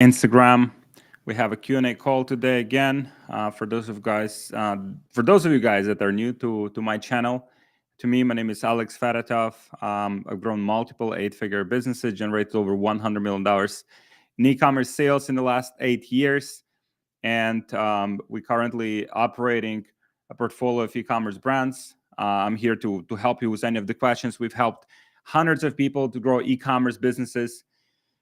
Instagram. We have a Q&A call today again. For those of you guys that are new to my channel, to me, my name is Alex Faratov. I've grown multiple 8-figure businesses, generated over $100 million in e-commerce sales in the last 8 years, and we currently operating a portfolio of e-commerce brands. I'm here to help you with any of the questions. We've helped hundreds of people to grow e-commerce businesses.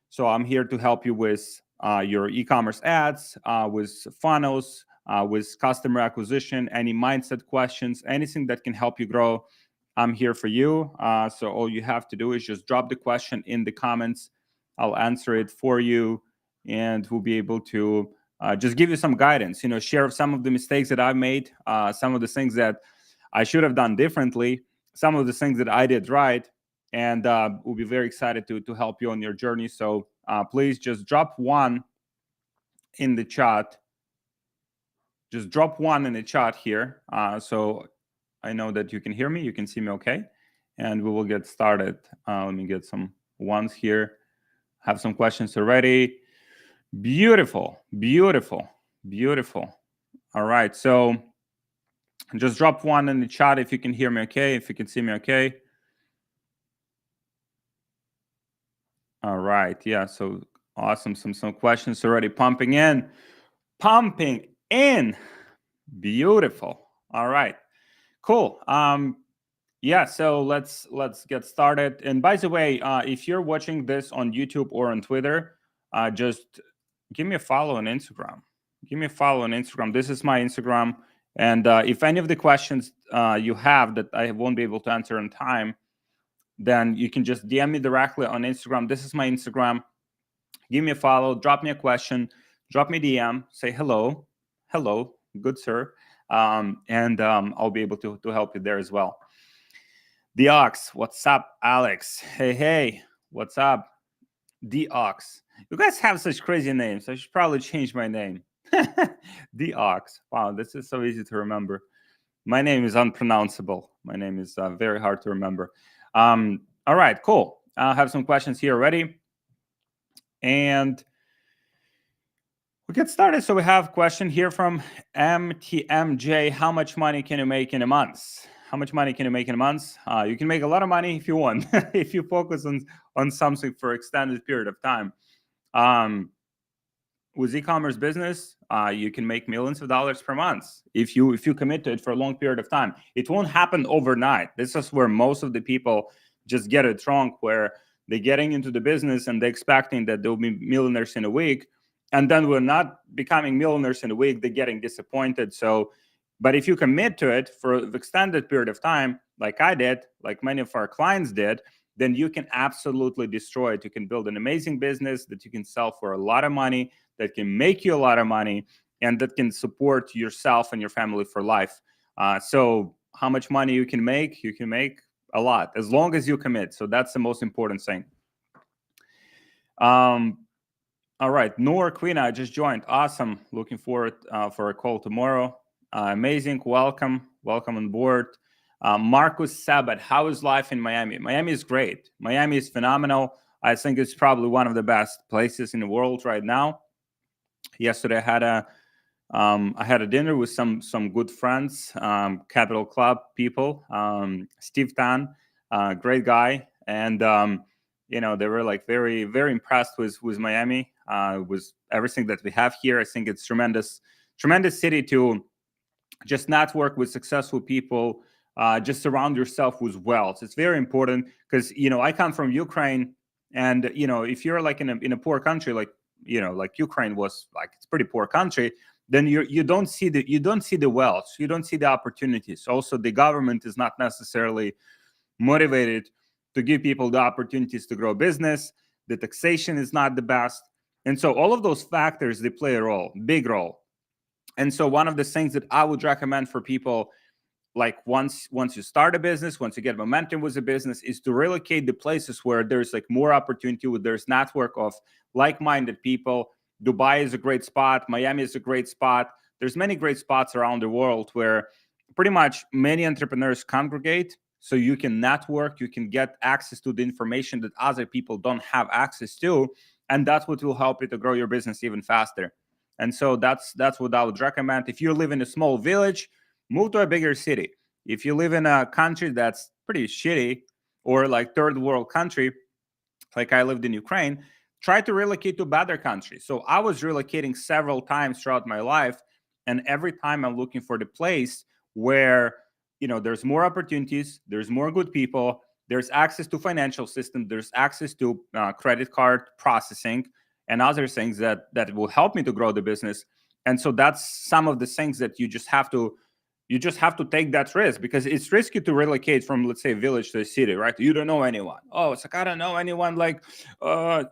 So I'm here to help you with your e-commerce ads, with funnels, with customer acquisition, any mindset questions, anything that can help you grow. I'm here for you. So all you have to do is just drop the question in the comments. I'll answer it for you, and we'll be able to just give you some guidance. Share some of the mistakes that I've made, some of the things that I should have done differently, some of the things that I did right, and we'll be very excited to help you on your journey. So please just drop one in the chat. Just drop one in the chat here, so I know that you can hear me, you can see me okay, and we will get started. Let me get some ones here. Have some questions already. Beautiful, beautiful, beautiful. All right, so just drop one in the chat if you can hear me okay, if you can see me okay. All right, yeah, so awesome. Some questions already pumping in. Beautiful. All right, cool. Yeah, so let's get started. And by the way, if you're watching this on YouTube or on Twitter, just give me a follow on Instagram. Give me a follow on Instagram. This is my Instagram. And if any of the questions you have that I won't be able to answer in time, then you can just DM me directly on Instagram. This is my Instagram. Give me a follow, drop me a question, drop me DM, say hello, good sir, and I'll be able to help you there as well. The Ox, what's up, Alex? Hey, what's up? The Ox. You guys have such crazy names. I should probably change my name. The Ox. Wow, this is so easy to remember. My name is unpronounceable. My name is very hard to remember. All right, cool. I have some questions here already. And we get started. So we have a question here from MTMJ. How much money can you make in a month? How much money can you make in a month? You can make a lot of money if you want, if you focus on something for extended period of time. With e-commerce business, you can make millions of dollars per month if you commit to it for a long period of time. It won't happen overnight. This is where most of the people just get it wrong, where they're getting into the business and they're expecting that they'll be millionaires in a week, and then we're not becoming millionaires in a week. They're getting disappointed. So, but if you commit to it for an extended period of time, like I did, like many of our clients did, then you can absolutely destroy it. You can build an amazing business that you can sell for a lot of money, that can make you a lot of money, and that can support yourself and your family for life. So how much money you can make? You can make a lot, as long as you commit. So that's the most important thing. All right, Noor Queen, I just joined. Awesome. Looking forward for a call tomorrow. Amazing. Welcome on board. Marcus Sabat, how is life in Miami? Miami is great. Miami is phenomenal. I think it's probably one of the best places in the world right now. Yesterday I had a dinner with some good friends, Capital Club people. Steve Tan, great guy, and they were like very, very impressed with Miami, with everything that we have here. I think it's tremendous city to just network with successful people. Just surround yourself with wealth. It's very important because I come from Ukraine, and if you're like in a poor country, like Ukraine was, like, it's a pretty poor country, then you don't see the wealth, you don't see the opportunities. Also, the government is not necessarily motivated to give people the opportunities to grow business. The taxation is not the best, and so all of those factors, they play a role, big role. And so one of the things that I would recommend for people, like once you start a business, once you get momentum with a business, is to relocate to places where there's like more opportunity, where there's network of like-minded people. Dubai is a great spot. Miami is a great spot. There's many great spots around the world where pretty much many entrepreneurs congregate. So you can network, you can get access to the information that other people don't have access to. and that's what will help you to grow your business even faster. And so that's what I would recommend. If you live in a small village, move to a bigger city. If you live in a country that's pretty shitty, or like third world country, like I lived in Ukraine, try to relocate to a better country. So I was relocating several times throughout my life, and every time I'm looking for the place where, you know, there's more opportunities, there's more good people, there's access to financial system, there's access to credit card processing and other things that will help me to grow the business. And so that's some of the things that you just have to take that risk, because it's risky to relocate from, let's say, a village to a city, right? You don't know anyone. Oh, it's like, I don't know anyone, like,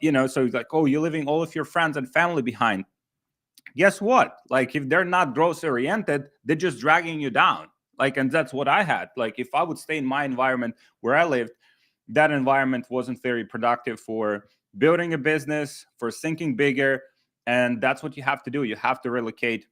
you know, so it's like, oh, you're leaving all of your friends and family behind. Guess what? Like, if they're not growth oriented, they're just dragging you down. Like, and that's what I had. Like, if I would stay in my environment where I lived, that environment wasn't very productive for building a business, for thinking bigger. And that's what you have to do. You have to relocate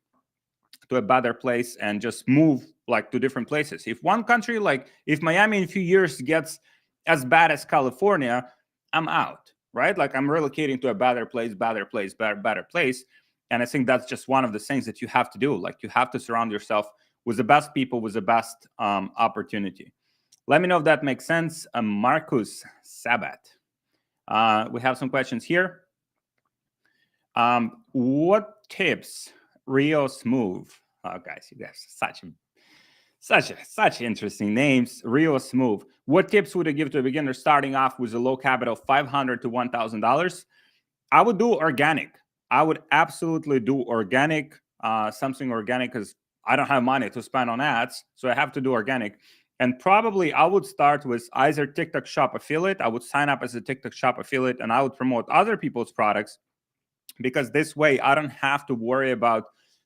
to a better place and just move like to different places. If one country, like if Miami in a few years gets as bad as California, I'm out, right? Like, I'm relocating to a better place. And I think that's just one of the things that you have to do. Like, you have to surround yourself with the best people, with the best opportunity. Let me know if that makes sense. Marcus Sabat. We have some questions here. What tips Rio Smooth? Oh, guys, you guys such interesting names. Rio Smooth. What tips would you give to a beginner starting off with a low capital, $500 to $1,000? I would do organic. I would absolutely do organic, something organic, because I don't have money to spend on ads, so I have to do organic. And probably I would start with either TikTok Shop affiliate. I would sign up as a TikTok Shop affiliate, and I would promote other people's products, because this way I don't have to worry about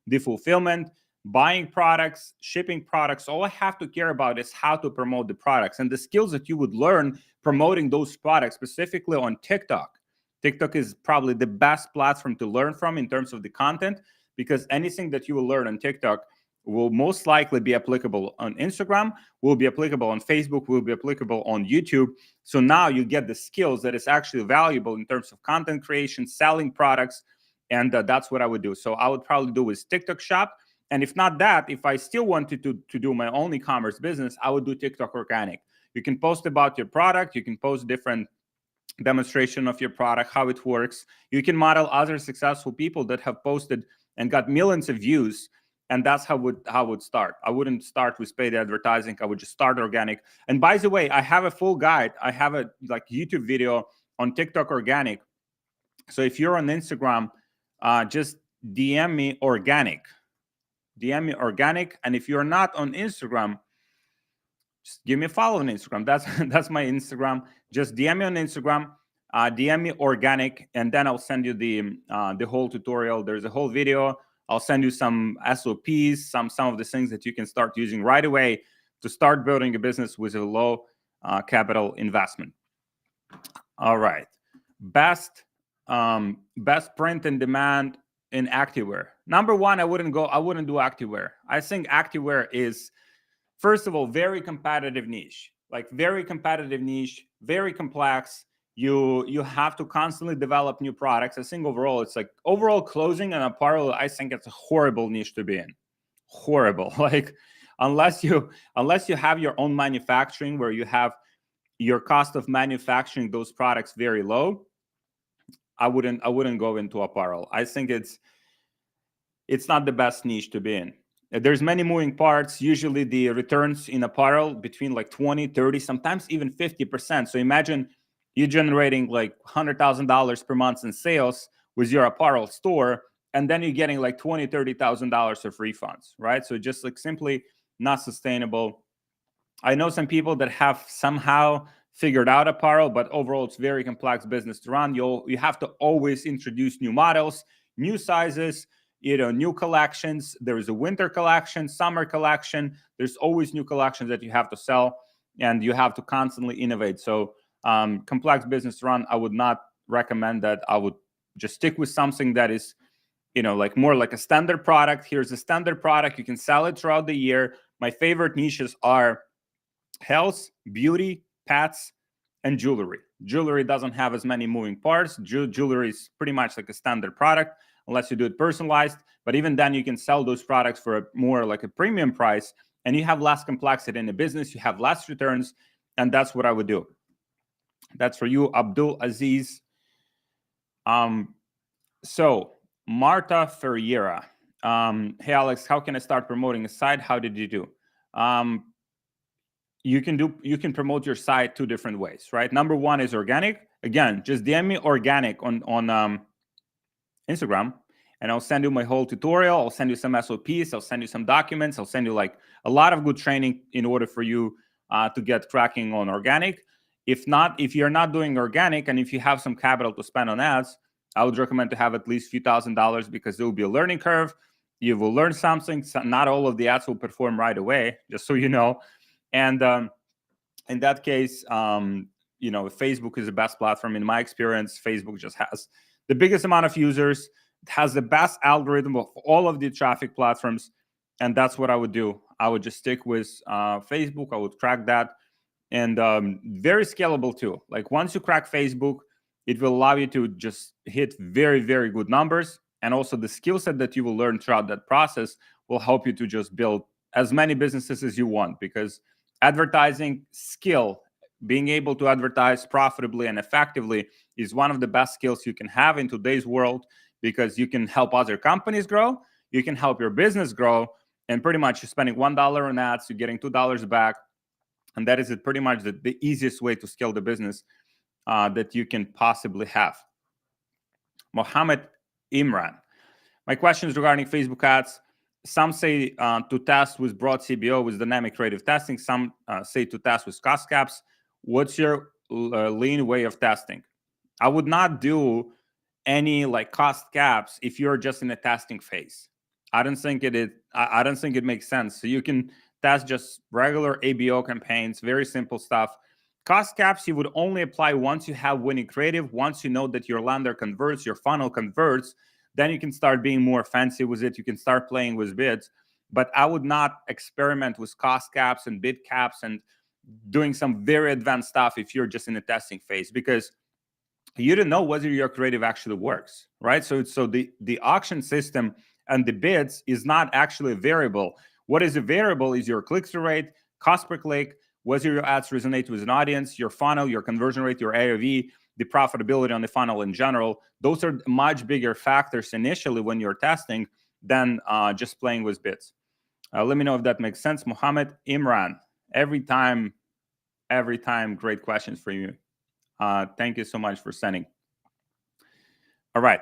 the fulfillment, buying products, shipping products. All I have to care about is how to promote the products and the skills that you would learn promoting those products, specifically on TikTok. TikTok is probably the best platform to learn from in terms of the content, because anything that you will learn on TikTok will most likely be applicable on Instagram, will be applicable on Facebook, will be applicable on YouTube. So now you get the skills that is actually valuable in terms of content creation, selling products, and that's what I would do. So I would probably do with TikTok Shop. And if not that, if I still wanted to do my own e-commerce business, I would do TikTok Organic. You can post about your product. You can post different demonstration of your product, how it works. You can model other successful people that have posted and got millions of views. And that's how I would start. I wouldn't start with paid advertising. I would just start organic. And by the way, I have a full guide. I have a like YouTube video on TikTok Organic. So if you're on Instagram, just DM me organic. DM me organic. And if you're not on Instagram, just give me a follow on Instagram. That's my Instagram. Just DM me on Instagram. DM me organic, and then I'll send you the whole tutorial. There's a whole video. I'll send you some SOPs, some of the things that you can start using right away to start building a business with a low capital investment. All right, best print and demand in activewear. Number one, I wouldn't do activewear. I think activewear is, first of all, very competitive niche, very complex. You have to constantly develop new products. I think overall, it's like overall clothing and apparel, I think it's a horrible niche to be in. Horrible. Like, unless you have your own manufacturing where you have your cost of manufacturing those products very low, I wouldn't go into apparel. I think it's not the best niche to be in. There's many moving parts. Usually the returns in apparel between like 20, 30, sometimes even 50%. So imagine you're generating like $100,000 per month in sales with your apparel store, and then you're getting like $20,000, $30,000 of refunds, right? So just like simply not sustainable. I know some people that have somehow figured out apparel, but overall it's very complex business to run. You have to always introduce new models, new sizes, new collections. There is a winter collection, summer collection. There's always new collections that you have to sell, and you have to constantly innovate. So complex business to run, I would not recommend that. I would just stick with something that is, like more like a standard product. Here's a standard product. You can sell it throughout the year. My favorite niches are health, beauty, pets, and jewelry. Jewelry doesn't have as many moving parts. Jewelry is pretty much like a standard product, unless you do it personalized. But even then, you can sell those products for a more like a premium price, and you have less complexity in the business. You have less returns, and that's what I would do. That's for you, Abdul Aziz. So Marta Ferreira. Hey Alex, how can I start promoting a site? How did you do? You can promote your site two different ways, right? Number one is organic. Again, just DM me organic on Instagram, and I'll send you my whole tutorial. I'll send you some SOPs. I'll send you some documents. I'll send you like a lot of good training in order for you to get cracking on organic. If not, if you're not doing organic and if you have some capital to spend on ads, I would recommend to have at least a few $1,000s, because there will be a learning curve. You will learn something. So not all of the ads will perform right away, just so you know. And in that case, Facebook is the best platform. In my experience, Facebook just has the biggest amount of users. It has the best algorithm of all of the traffic platforms. And that's what I would do. I would just stick with Facebook. I would crack that. And very scalable too. Like once you crack Facebook, it will allow you to just hit very, very good numbers. And also the skill set that you will learn throughout that process will help you to just build as many businesses as you want, because advertising skill, being able to advertise profitably and effectively, is one of the best skills you can have in today's world, because you can help other companies grow, you can help your business grow, and pretty much you're spending $1 on ads, you're getting $2 back. And that is pretty much the easiest way to scale the business that you can possibly have. Mohammed Imran. My question is regarding Facebook ads. Some say to test with broad CBO with dynamic creative testing. Some say to test with cost caps. What's your lean way of testing? I would not do any like cost caps if you're just in a testing phase. I don't think it makes sense. So you can test just regular ABO campaigns, very simple stuff. Cost caps you would only apply once you have winning creative, once you know that your lander converts, your funnel converts. Then you can start being more fancy with it. You can start playing with bids. But I would not experiment with cost caps and bid caps and doing some very advanced stuff if you're just in the testing phase, because you don't know whether your creative actually works, right? So the auction system and the bids is not actually a variable. What is a variable is your click-through rate, cost per click, whether your ads resonate with an audience, your funnel, your conversion rate, your AOV, the profitability on the funnel in general. Those are much bigger factors initially when you're testing than just playing with bids. Let me know if that makes sense. Mohammed Imran, every time, great questions for you. Thank you so much for sending. All right.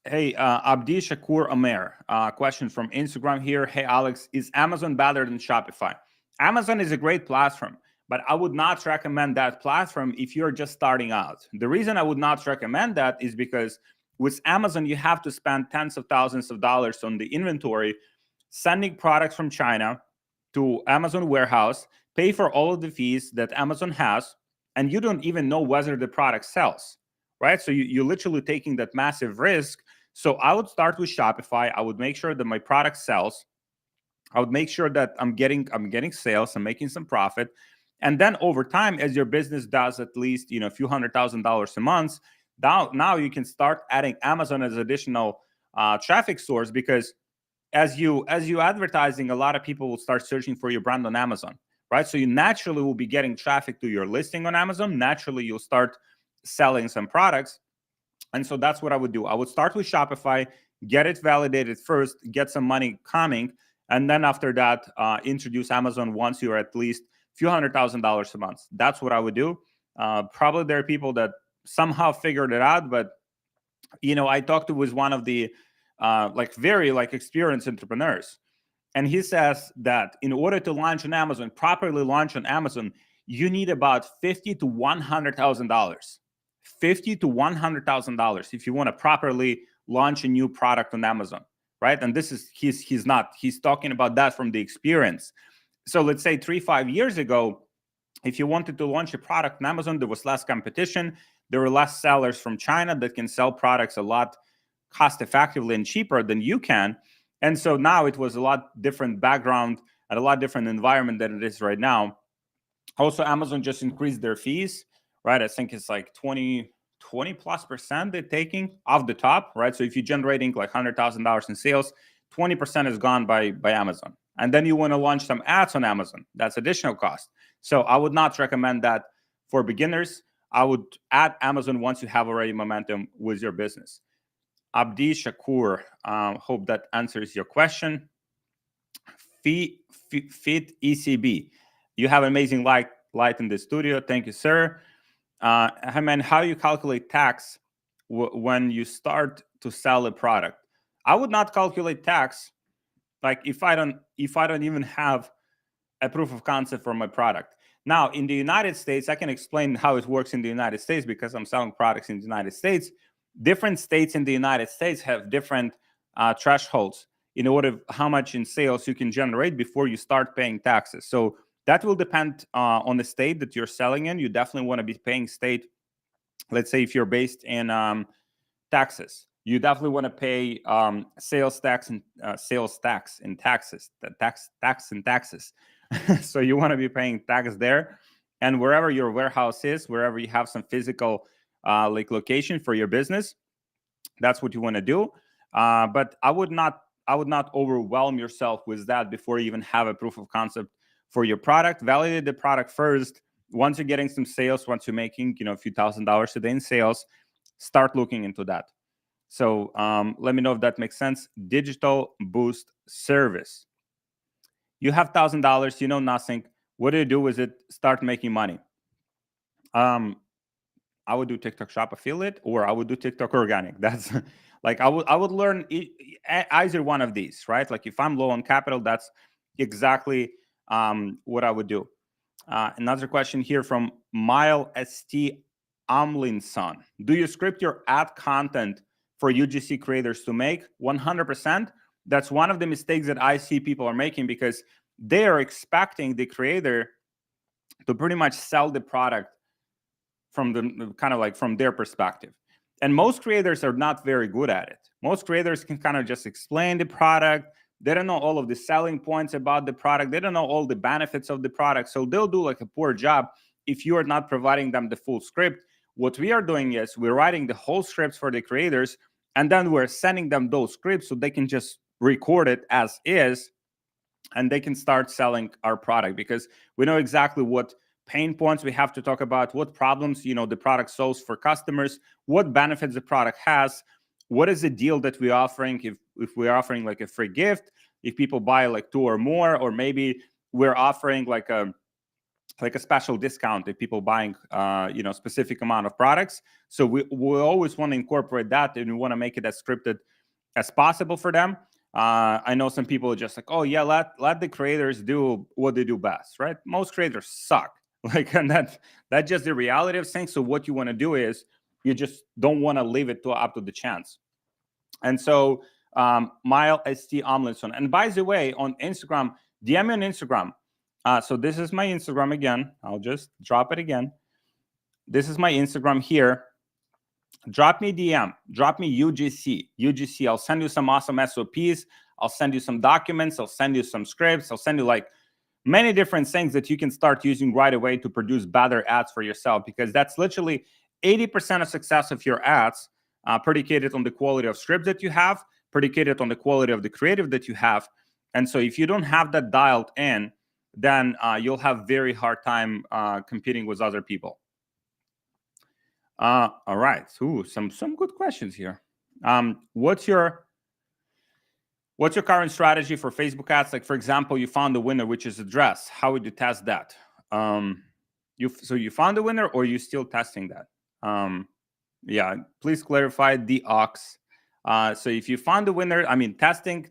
Hey, Abdi Shakur Amer, question from Instagram here. Hey, Alex, is Amazon better than Shopify? Amazon is a great platform, but I would not recommend that platform if you're just starting out. The reason I would not recommend that is because with Amazon, you have to spend tens of thousands of dollars on the inventory, sending products from China to Amazon warehouse, pay for all of the fees that Amazon has, and you don't even know whether the product sells, right? So you're literally taking that massive risk. So I would start with Shopify. I would make sure that my product sells. I would make sure that I'm getting sales, I'm making some profit. And then over time, as your business does at least a few $100,000 a month, now you can start adding Amazon as additional traffic source, because as you advertising, a lot of people will start searching for your brand on Amazon, right? So you naturally will be getting traffic to your listing on Amazon. Naturally, you'll start selling some products. And so that's what I would do. I would start with Shopify, get it validated first, get some money coming, and then after that, introduce Amazon once you're at least a few $100,000 a month. That's what I would do. Probably there are people that somehow figured it out, but I talked with one of the very experienced entrepreneurs, and he says that in order to launch on Amazon, properly launch on Amazon, you need about $50,000 to $100,000. $50,000 to $100,000 if you want to properly launch a new product on Amazon, right? And this is he's talking about that from the experience. So let's say 3-5 years ago, if you wanted to launch a product on Amazon, there was less competition. There were less sellers from China that can sell products a lot cost effectively and cheaper than you can. And so now it was a lot different background and a lot different environment than it is right now. Also, Amazon just increased their fees, right? I think it's like 20+% they're taking off the top, right? So if you're generating like $100,000 in sales, 20% is gone by Amazon. And then you want to launch some ads on Amazon. That's additional cost. So I would not recommend that for beginners. I would add Amazon once you have already momentum with your business. Abdi Shakur, hope that answers your question. Fit ECB, you have amazing light in the studio. Thank you, sir. Hey man, how you calculate tax when you start to sell a product? I would not calculate tax like if I don't even have a proof of concept for my product. Now, in the United States, I can explain how it works in the United States because I'm selling products in the United States. Different states in the United States have different thresholds in order how much in sales you can generate before you start paying taxes. So that will depend on the state that you're selling in. You definitely want to be paying state. Let's say if you're based in Texas, you definitely want to pay sales tax and taxes. Tax and taxes. So you want to be paying tax there, and wherever your warehouse is, wherever you have some physical like location for your business, that's what you want to do. But I would not overwhelm yourself with that before you even have a proof of concept for your product. Validate the product first. Once you're getting some sales, once you're making a few $1,000s a day in sales, start looking into that. So let me know if that makes sense. Digital Boost Service. You have $1,000, you know nothing. What do you do with it? Start making money. I would do TikTok Shop affiliate, or I would do TikTok organic. That's like I would learn either one of these, right? Like if I'm low on capital, that's exactly what I would do. Another question here from Mile St. Amlinson. Do you script your ad content for UGC creators to make? 100%. That's one of the mistakes that I see people are making, because they are expecting the creator to pretty much sell the product from the kind of like from their perspective. And most creators are not very good at it. Most creators can kind of just explain the product. They don't know all of the selling points about the product. They don't know all the benefits of the product. So they'll do like a poor job if you are not providing them the full script. What we are doing is we're writing the whole scripts for the creators, and then we're sending them those scripts so they can just record it as is, and they can start selling our product, because we know exactly what pain points we have to talk about, what problems the product solves for customers, what benefits the product has, what is the deal that we're offering, if we're offering like a free gift if people buy like 2 or more, or maybe we're offering like a special discount if people buying specific amount of products. So we always want to incorporate that, and we want to make it as scripted as possible for them. I know some people are just like, oh yeah, let the creators do what they do best, right? Most creators suck. Like, and that's just the reality of things. So what you want to do is you just don't want to leave it up to the chance. And so Mile St. Amlinson. And by the way, on Instagram, DM me on Instagram. So this is my Instagram again. I'll just drop it again. This is my Instagram here. Drop me DM, drop me UGC. I'll send you some awesome SOPs. I'll send you some documents. I'll send you some scripts. I'll send you like many different things that you can start using right away to produce better ads for yourself, because that's literally 80% of success of your ads, predicated on the quality of script that you have, predicated on the quality of the creative that you have. And so if you don't have that dialed in, then you'll have very hard time competing with other people. All right. Ooh, some good questions here. What's your current strategy for Facebook ads? Like, for example, you found the winner, which is a dress. How would you test that? You found the winner, or you still testing that? Yeah, please clarify the ox. So if you found the winner, I mean, testing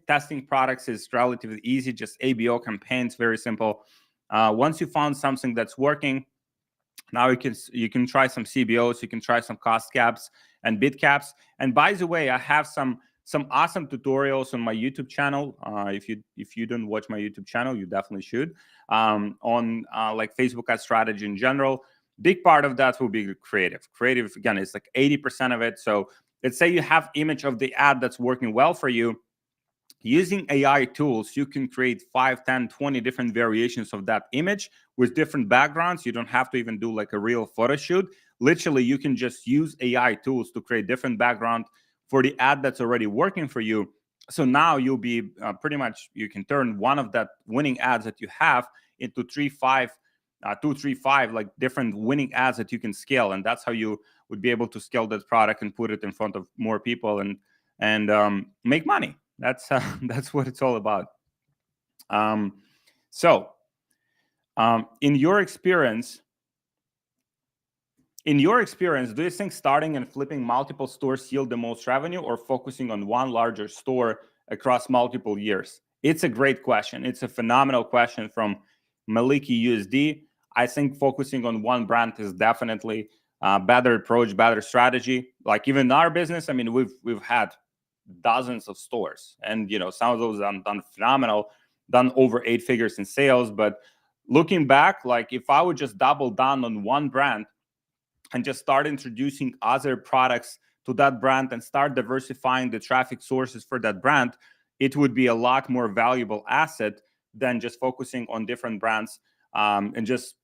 products is relatively easy. Just ABO campaigns, very simple. Once you found something that's working, now you can try some CBOs, you can try some cost caps and bid caps. And by the way, I have some awesome tutorials on my YouTube channel. If you don't watch my YouTube channel, you definitely should. On like Facebook ad strategy in general. Big part of that will be creative. Creative, again, is like 80% of it. So let's say you have image of the ad that's working well for you. Using AI tools, you can create 5, 10, 20 different variations of that image with different backgrounds. You don't have to even do like a real photo shoot. Literally, you can just use AI tools to create different background for the ad that's already working for you. So now you'll be pretty much, you can turn one of that winning ads that you have into 2, 3, 5 like different winning ads that you can scale. And that's how you would be able to scale that product and put it in front of more people and make money. That's what it's all about. So in your experience, do you think starting and flipping multiple stores yield the most revenue, or focusing on one larger store across multiple years? It's a great question. It's a phenomenal question from Maliki USD. I think focusing on one brand is definitely a better approach, better strategy. Like even in our business, I mean, we've had dozens of stores, and some of those done phenomenal, done over 8 figures in sales. But looking back, like if I would just double down on one brand and just start introducing other products to that brand and start diversifying the traffic sources for that brand, it would be a lot more valuable asset than just focusing on different brands. And just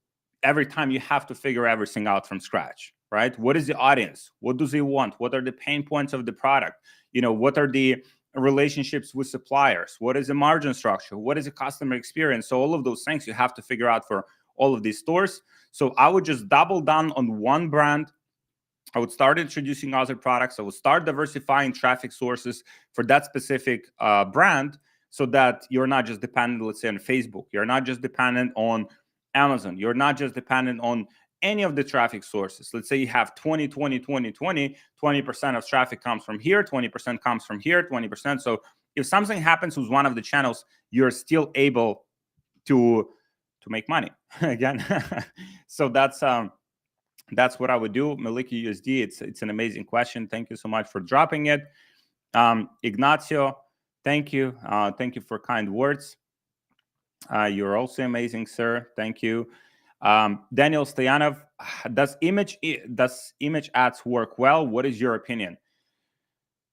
every time you have to figure everything out from scratch, right? What is the audience? What do they want? What are the pain points of the product? What are the relationships with suppliers? What is the margin structure? What is the customer experience? So all of those things you have to figure out for all of these stores. So I would just double down on one brand. I would start introducing other products. I would start diversifying traffic sources for that specific brand, so that you're not just dependent, let's say, on Facebook. You're not just dependent on Amazon. You're not just dependent on any of the traffic sources. Let's say you have 20, 20, 20, 20, 20% of traffic comes from here, 20% comes from here, 20%. So if something happens with one of the channels, you're still able to make money again. So that's what I would do. Maliki USD, it's an amazing question. Thank you so much for dropping it. Ignacio, thank you. Thank you for kind words. You're also amazing, sir. Thank you. Daniel Stoyanov, does image ads work well? What is your opinion?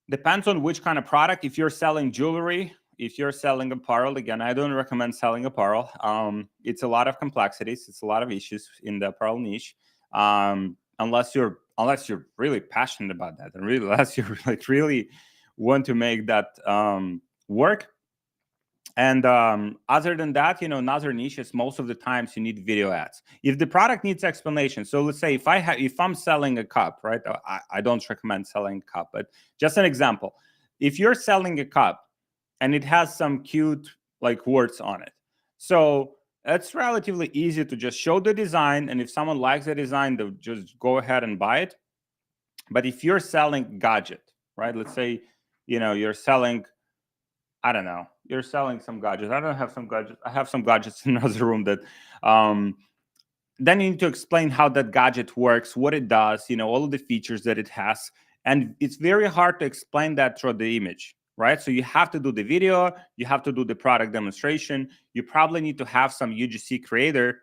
Depends on which kind of product. If you're selling jewelry, if you're selling apparel, again, I don't recommend selling apparel. It's a lot of complexities. It's a lot of issues in the apparel niche. Unless you're really passionate about that, and really, unless you really want to make that work. And other than that, in other niches, most of the times you need video ads. If the product needs explanation, so let's say if I'm selling a cup, right? I don't recommend selling a cup, but just an example. If you're selling a cup and it has some cute like words on it, so it's relatively easy to just show the design, and if someone likes the design, they'll just go ahead and buy it. But if you're selling gadget, right? Let's say you're selling, I don't know, you're selling some gadgets. I don't have some gadgets. I have some gadgets in another room that then you need to explain how that gadget works, what it does, all of the features that it has. And it's very hard to explain that through the image, right? So you have to do the video, you have to do the product demonstration. You probably need to have some UGC creator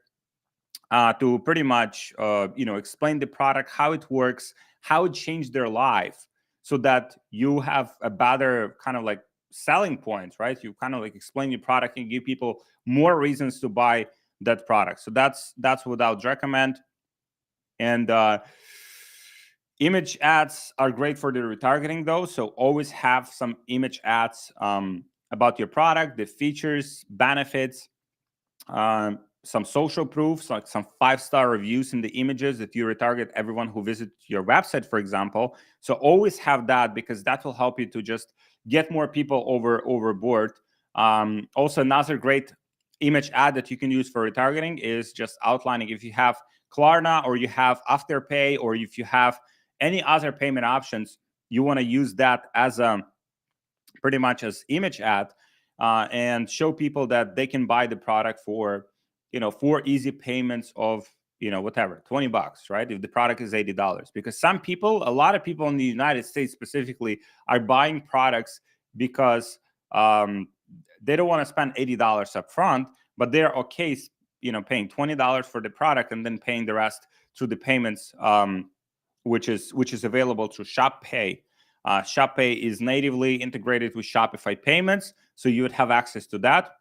to pretty much, explain the product, how it works, how it changed their life, so that you have a better kind of like selling points, right? You kind of like explain your product and give people more reasons to buy that product. So that's what I would recommend. And image ads are great for the retargeting though. So always have some image ads about your product, the features, benefits, some social proofs, like some 5-star reviews in the images that you retarget everyone who visits your website, for example. So always have that, because that will help you to just get more people overboard. Also, another great image ad that you can use for retargeting is just outlining, if you have Klarna or you have Afterpay, or if you have any other payment options, you want to use that as pretty much as image ad, and show people that they can buy the product for 4 easy payments of whatever, $20, right? If the product is $80, because a lot of people in the United States specifically are buying products because they don't want to spend $80 up front, but they're okay, paying $20 for the product and then paying the rest through the payments, which is available through Shop Pay. Shop Pay is natively integrated with Shopify payments, So you would have access to that,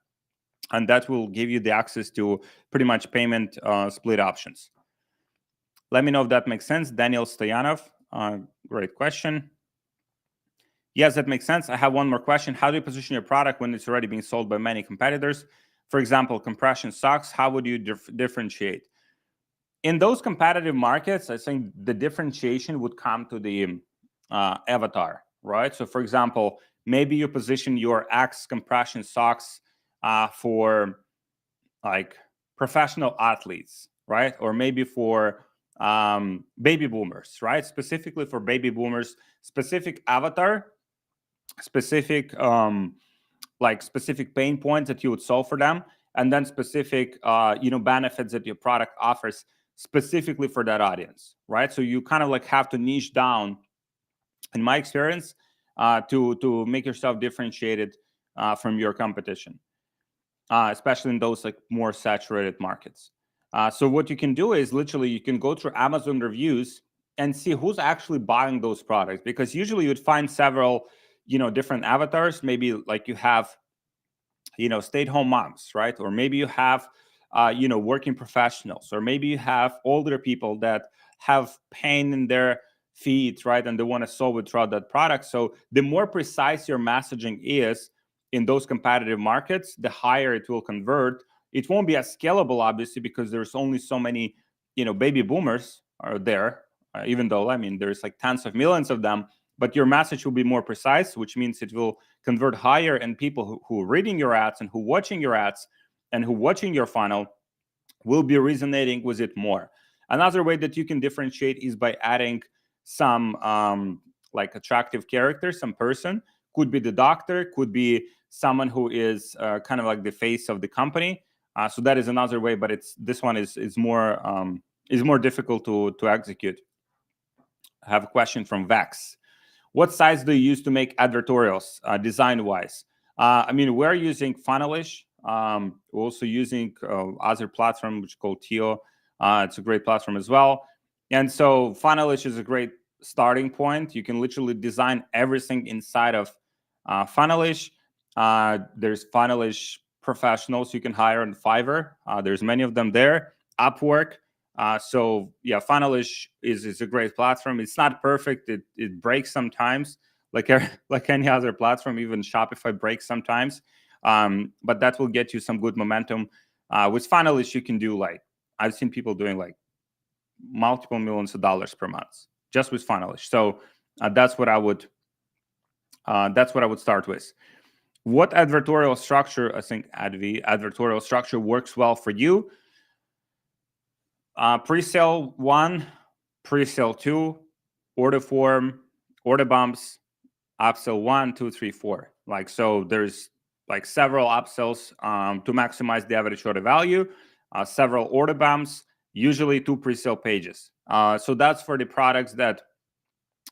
and that will give you the access to pretty much payment split options. Let me know if that makes sense. Daniel Stoyanov, great question. Yes, that makes sense. I have one more question. How do you position your product when it's already being sold by many competitors? For example, compression socks, how would you differentiate? In those competitive markets, I think the differentiation would come to the avatar, right? So for example, maybe you position your X compression socks for like professional athletes, right? Or maybe for baby boomers, right? Specifically for baby boomers, specific avatar, specific specific pain points that you would solve for them, and then specific benefits that your product offers specifically for that audience, right? So you kind of like have to niche down, in my experience, to make yourself differentiated from your competition, especially in those like more saturated markets. So what you can do is literally you can go through Amazon reviews and see who's actually buying those products, because usually you'd find several different avatars. Maybe like you have stay-at-home moms, right? Or maybe you have working professionals, or maybe you have older people that have pain in their feet, right? And they want to solve it throughout that product. So the more precise your messaging is in those competitive markets, the higher it will convert. It won't be as scalable, obviously, because there's only so many baby boomers are there, even though there's like tens of millions of them. But your message will be more precise, which means it will convert higher, and people who are reading your ads and who watching your ads and who watching your funnel will be resonating with it more. Another way that you can differentiate is by adding some like attractive character, some person. Could be the doctor, could be someone who is kind of like the face of the company. So that is another way, but this one is more difficult to execute. I have a question from Vex. What size do you use to make advertorials design-wise? We're using Funnelish. We're also using other platform, which is called Tio. It's a great platform as well. And so Funnelish is a great starting point. You can literally design everything inside of Funnelish. There's Funnelish professionals you can hire on Fiverr. There's many of them there. Upwork. So yeah, Funnelish is a great platform. It's not perfect. It breaks sometimes, like any other platform. Even Shopify breaks sometimes. But that will get you some good momentum. With Funnelish, you can do I've seen people doing multiple millions of dollars per month just with Funnelish. So that's what I would start with. What advertorial structure? I think advertorial structure works well for you. Presale 1, presale 2, order form, order bumps, upsell 1, 2, 3, 4. So there's several upsells to maximize the average order value, several order bumps, usually 2 presale pages. So that's for the products that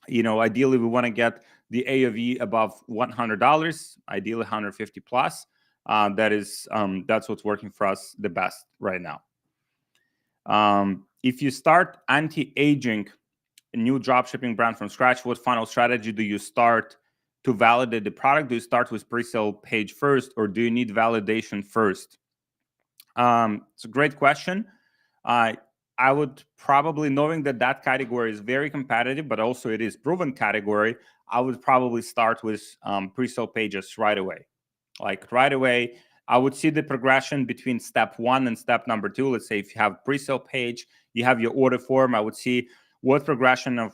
ideally we want to get the AOV above $100, ideally 150 plus. That's what's working for us the best right now. If you start anti-aging a new dropshipping brand from scratch, what funnel strategy do you start to validate the product? Do you start with presale page first, or do you need validation first? It's a great question. I would probably, knowing that category is very competitive, but also it is proven category, I would probably start with presale pages right away. Right away, I would see the progression between step 1 and step number 2. Let's say if you have presale page, you have your order form, I would see what progression of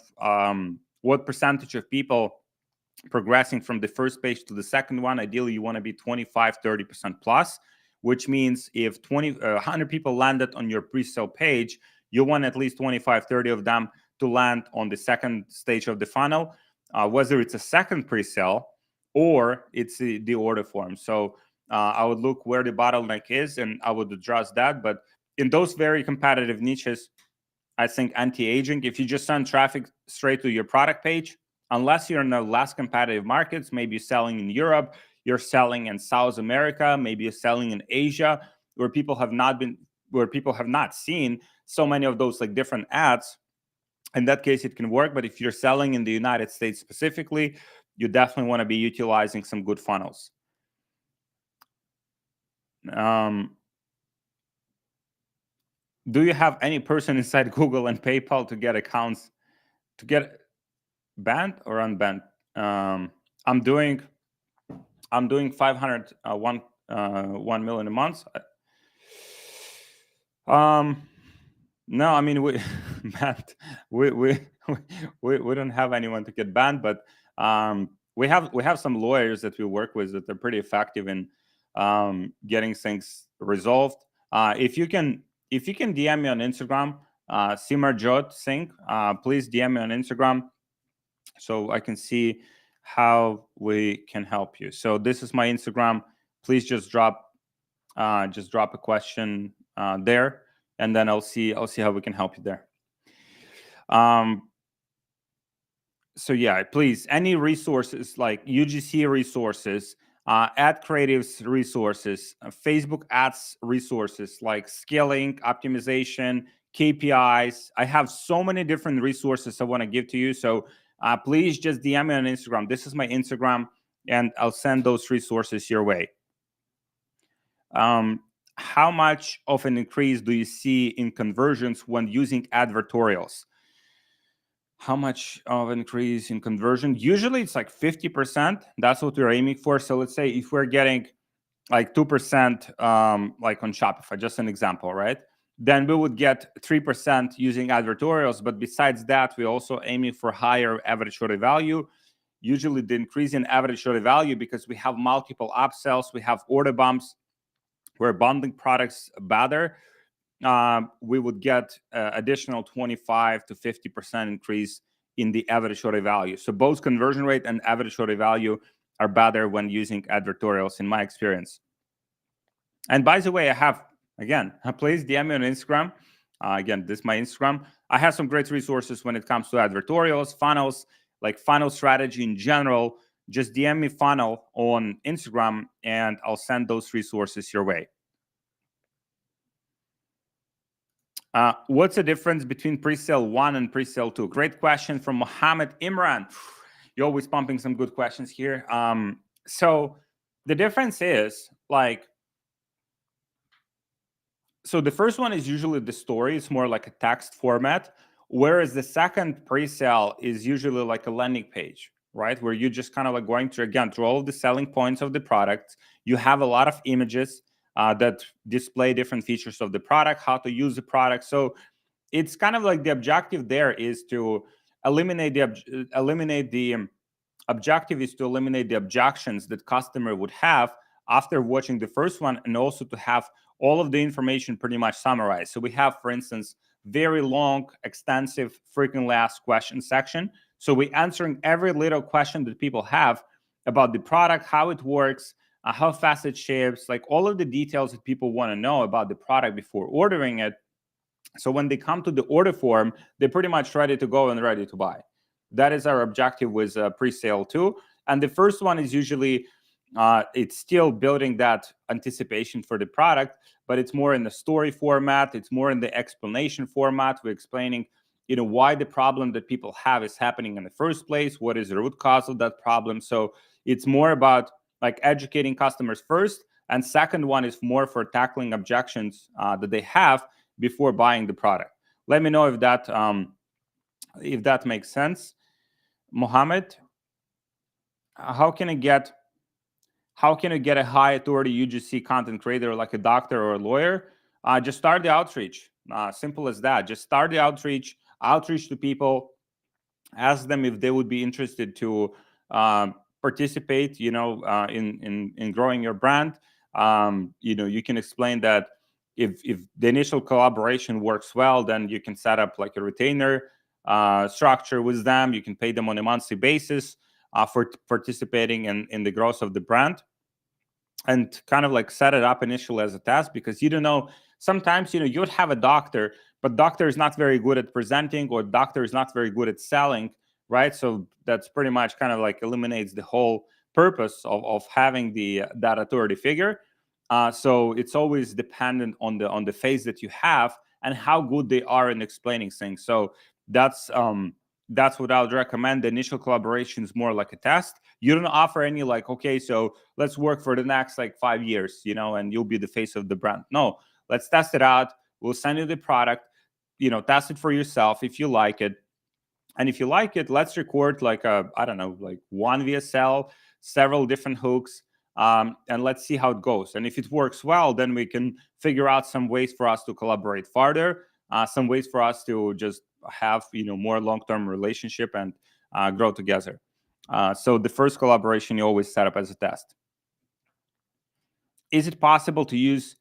what percentage of people progressing from the first page to the second one. Ideally, you want to be 25-30% plus, which means if 100 people landed on your presale page, you want at least 25-30 of them to land on the second stage of the funnel, whether it's a second presale or it's the order form. So I would look where the bottleneck is and I would address that. But in those very competitive niches, I think anti-aging, if you just send traffic straight to your product page, unless you're in the less competitive markets, maybe you're selling in Europe, you're selling in South America, maybe you're selling in Asia, where people have not seen so many of those different ads. In that case, it can work. But if you're selling in the United States specifically, you definitely want to be utilizing some good funnels. Do you have any person inside Google and PayPal to get accounts to get banned or unbanned? I'm doing 500 1 million a month. No, I mean Matt, we don't have anyone to get banned, but we have some lawyers that we work with that are pretty effective in getting things resolved. If you can DM me on Instagram, Simarjot Singh, please DM me on Instagram so I can see how we can help you. So this is my Instagram. Please just drop a question there, and then I'll see how we can help you there. So yeah, please, any resources like UGC resources, ad creatives resources, Facebook ads resources like scaling, optimization, KPIs. I have so many different resources I want to give to you. So please just DM me on Instagram. This is my Instagram, and I'll send those resources your way. How much of an increase do you see in conversions when using advertorials? How much of an increase in conversion? Usually it's like 50%. That's what we're aiming for. So let's say if we're getting like 2% like on Shopify, just an example, right? Then we would get 3% using advertorials. But besides that, we're also aiming for higher average order value. Usually the increase in average order value, because we have multiple upsells, we have order bumps, we're bundling products better, we would get additional 25 to 50% increase in the average order value. So both conversion rate and average order value are better when using advertorials, in my experience. And by the way, I have, again, please DM me on Instagram. Again, this is my Instagram. I have some great resources when it comes to advertorials, funnels, like funnel strategy in general. Just DM me funnel on Instagram, and I'll send those resources your way. What's the difference between presale 1 and presale 2? Great question from Mohammed Imran. You're always pumping some good questions here. So the difference is so the first one is usually the story. It's more like a text format, whereas the second presale is usually like a landing page, right? Where you're just kind of like going through all of the selling points of the product. You have a lot of images that display different features of the product, how to use the product. So it's kind of like the objective there is to eliminate the objective is to eliminate the objections that customer would have after watching the first one, and also to have all of the information pretty much summarized. So we have, for instance, very long, extensive, frequently asked question section. So we're answering every little question that people have about the product, how it works, how fast it ships, like all of the details that people want to know about the product before ordering it. So when they come to the order form, they're pretty much ready to go and ready to buy. That is our objective with pre-sale 2. And the first one is usually, it's still building that anticipation for the product, but it's more in the story format. It's more in the explanation format. We're explaining, why the problem that people have is happening in the first place. What is the root cause of that problem? So it's more about like educating customers first. And second one is more for tackling objections that they have before buying the product. Let me know if that makes sense. Mohammed, how can I get a high authority UGC content creator like a doctor or a lawyer? Just start the outreach. Simple as that. Just start the outreach to people. Ask them if they would be interested to participate, in growing your brand. You can explain that if the initial collaboration works well, then you can set up like a retainer structure with them. You can pay them on a monthly basis for participating in the growth of the brand, and kind of like set it up initially as a task, because you don't know, sometimes you would have a doctor, but doctor is not very good at presenting, or doctor is not very good at selling, right? So that's pretty much kind of like eliminates the whole purpose of having that authority figure. So it's always dependent on the phase that you have and how good they are in explaining things. So that's that's what I would recommend. The initial collaboration is more like a test. You don't offer any like, okay, so let's work for the next like 5 years, and you'll be the face of the brand. No, let's test it out. We'll send you the product, test it for yourself if you like it. And if you like it, let's record like I don't know, like one VSL, several different hooks, and let's see how it goes. And if it works well, then we can figure out some ways for us to collaborate further, some ways for us to just have more long-term relationship and grow together. So the first collaboration you always set up as a test. Is it possible to use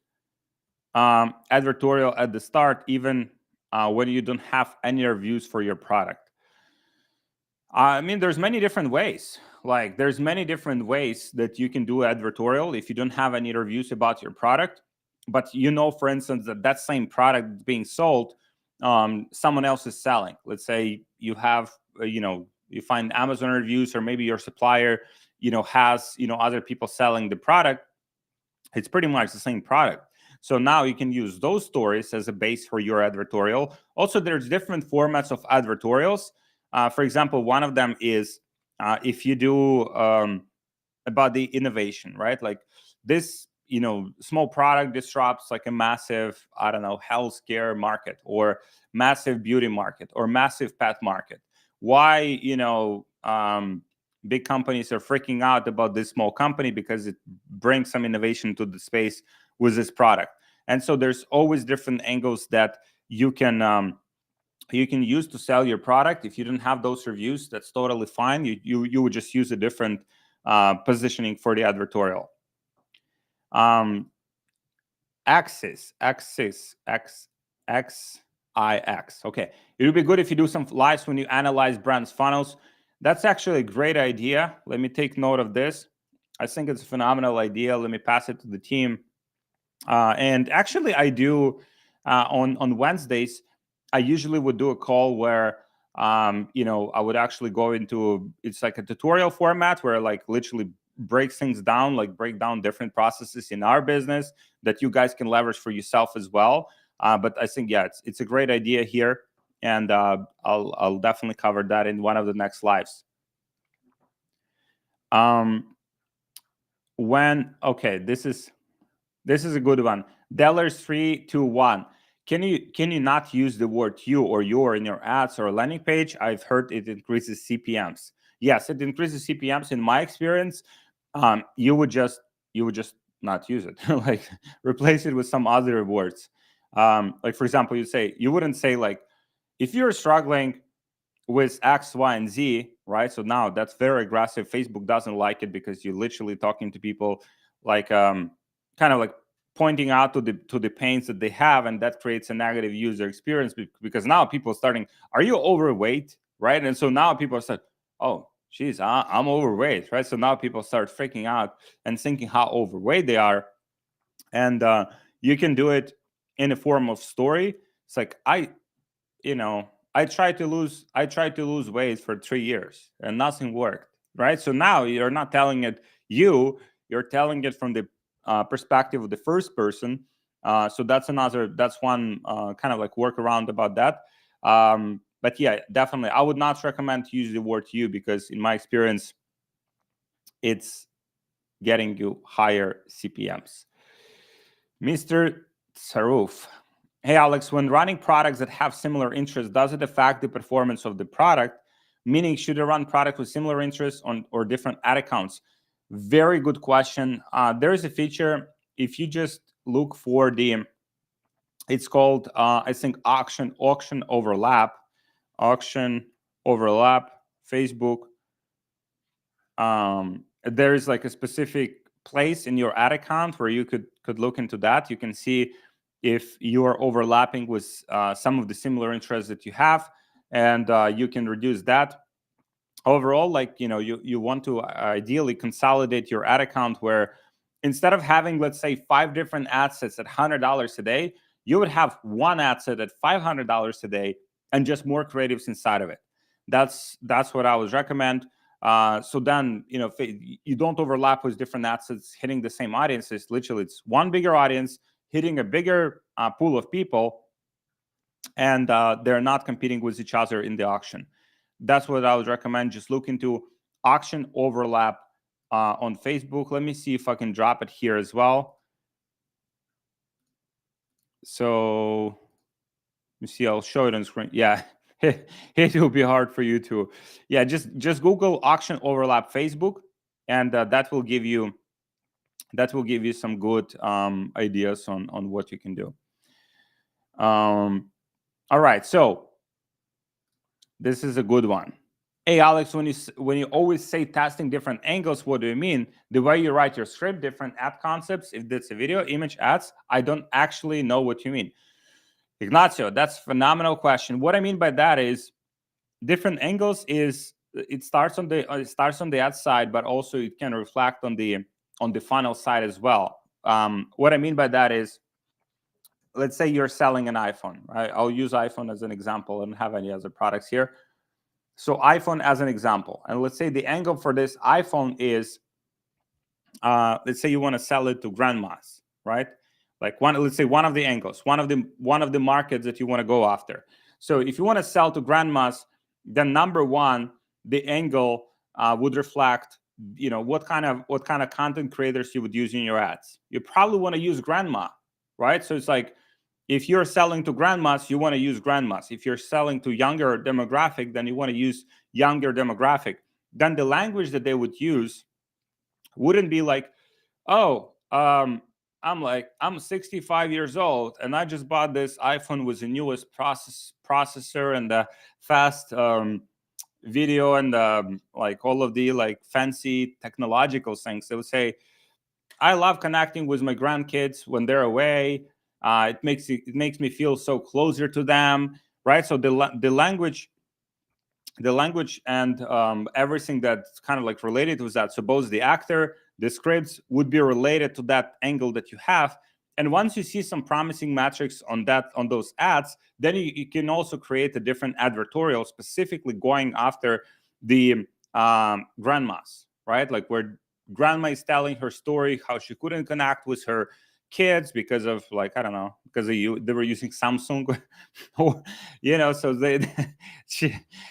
advertorial at the start, even when you don't have any reviews for your product? I mean, there's many different ways. Like, there's many different ways that you can do advertorial if you don't have any reviews about your product. But for instance, that same product being sold, someone else is selling. Let's say you have, you find Amazon reviews, or maybe your supplier, has, other people selling the product. It's pretty much the same product. So now you can use those stories as a base for your advertorial. Also, there's different formats of advertorials. For example, one of them is if you do about the innovation, right? Like this, small product disrupts like a massive, I don't know, healthcare market, or massive beauty market, or massive pet market. Why, big companies are freaking out about this small company? Because it brings some innovation to the space with this product. And so there's always different angles that you can use to sell your product. If you don't have those reviews, that's totally fine. You would just use a different positioning for the advertorial. Axis. Okay, it would be good if you do some lives when you analyze brands' funnels. That's actually a great idea. Let me take note of this. I think it's a phenomenal idea. Let me pass it to the team. And actually, I do on Wednesdays. I usually would do a call where I would actually go into, it's like a tutorial format where like literally breaks things down, like break down different processes in our business that you guys can leverage for yourself as well. But I think, yeah, it's a great idea here, and I'll definitely cover that in one of the next lives. Okay, this is a good one. Dellers321. Can you not use the word you or your in your ads or landing page? I've heard it increases CPMs. Yes, it increases CPMs. In my experience, you would just not use it. Like replace it with some other words. Like for example, you wouldn't say like, if you're struggling with X, Y, and Z, right? So now that's very aggressive. Facebook doesn't like it because you're literally talking to people like kind of like pointing out to the pains that they have, and that creates a negative user experience because now people are starting, are you overweight, right? And so now people start, oh geez, I'm overweight, right? So now people start freaking out and thinking how overweight they are. And you can do it in a form of story. It's like, I tried to lose weight for 3 years and nothing worked, right? So now you're not telling it you're telling it from the perspective of the first person. So that's one kind of like workaround about that. But yeah, definitely, I would not recommend to use the word you, because in my experience, it's getting you higher CPMs. Mr. Saruf. Hey, Alex, when running products that have similar interests, does it affect the performance of the product? Meaning, should I run product with similar interests or different ad accounts? Very good question. There is a feature, if you just look for it's called, I think, auction overlap, Facebook. There is like a specific place in your ad account where you could look into that. You can see if you are overlapping with some of the similar interests that you have, and you can reduce that. Overall, like, you want to ideally consolidate your ad account, where instead of having, let's say, 5 different ad sets at $100 a day, you would have one ad set at $500 a day and just more creatives inside of it. That's what I would recommend. So then, you don't overlap with different ad sets hitting the same audiences. Literally, it's one bigger audience hitting a bigger pool of people, and they're not competing with each other in the auction. that's what I would recommend. Just look into auction overlap on Facebook. Let me see if I can drop it here as well. So let me see. I'll show it on screen. Yeah, it will be hard for you to. Yeah, just Google auction overlap Facebook, and that will give you some good ideas on what you can do. All right, so this is a good one. Hey Alex, when you always say testing different angles, what do you mean? The way you write your script, different ad concepts, if it's a video, image, ads, I don't actually know what you mean. Ignacio, that's a phenomenal question. What I mean by that is different angles is it starts on the ad side, but also it can reflect on the funnel side as well. What I mean by that is, let's say you're selling an iPhone, right? I'll use iPhone as an example. I don't have any other products here. So iPhone as an example, and let's say the angle for this iPhone is, let's say you want to sell it to grandmas, right? Like let's say one of the angles, one of the markets that you want to go after. So if you want to sell to grandmas, then number one, the angle would reflect, what kind of content creators you would use in your ads. You probably want to use grandma, right? So it's like, if you're selling to grandmas, you want to use grandmas. If you're selling to younger demographic, then you want to use younger demographic. Then the language that they would use wouldn't be like, oh, I'm 65 years old and I just bought this iPhone with the newest processor and the fast video and like all of the like fancy technological things. They would say, I love connecting with my grandkids when they're away. It makes me feel so closer to them, right? So the language and everything that's kind of like related with that. So both the actor, the scripts would be related to that angle that you have. And once you see some promising metrics on those ads, then you can also create a different advertorial specifically going after the grandmas, right? Like where grandma is telling her story, how she couldn't connect with her kids because of, like, I don't know, because they were using Samsung, so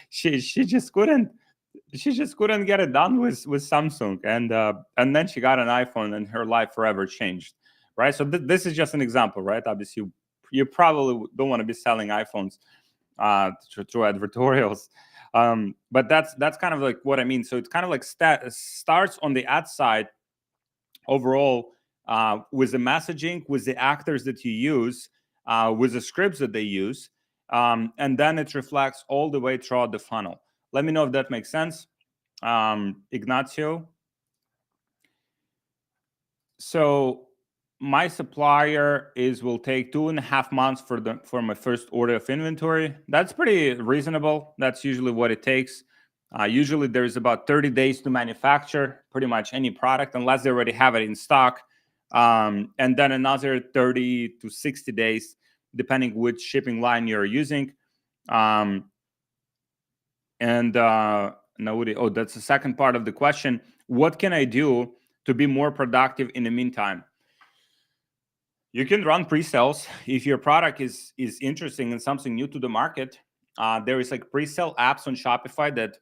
she just couldn't get it done with Samsung, and then she got an iPhone and her life forever changed, right? So this is just an example, right? Obviously you probably don't want to be selling iPhones through advertorials, but that's kind of like what I mean. So it's kind of like starts on the ad side overall, with the messaging, with the actors that you use, with the scripts that they use, and then it reflects all the way throughout the funnel. Let me know if that makes sense, Ignacio. So my supplier will take 2.5 months for my first order of inventory. That's pretty reasonable. That's usually what it takes. Usually there's about 30 days to manufacture pretty much any product unless they already have it in stock. And then another 30 to 60 days, depending which shipping line you're using. Now, that's the second part of the question. What can I do to be more productive in the meantime? You can run pre-sales if your product is interesting and something new to the market. There is like pre-sale apps on Shopify that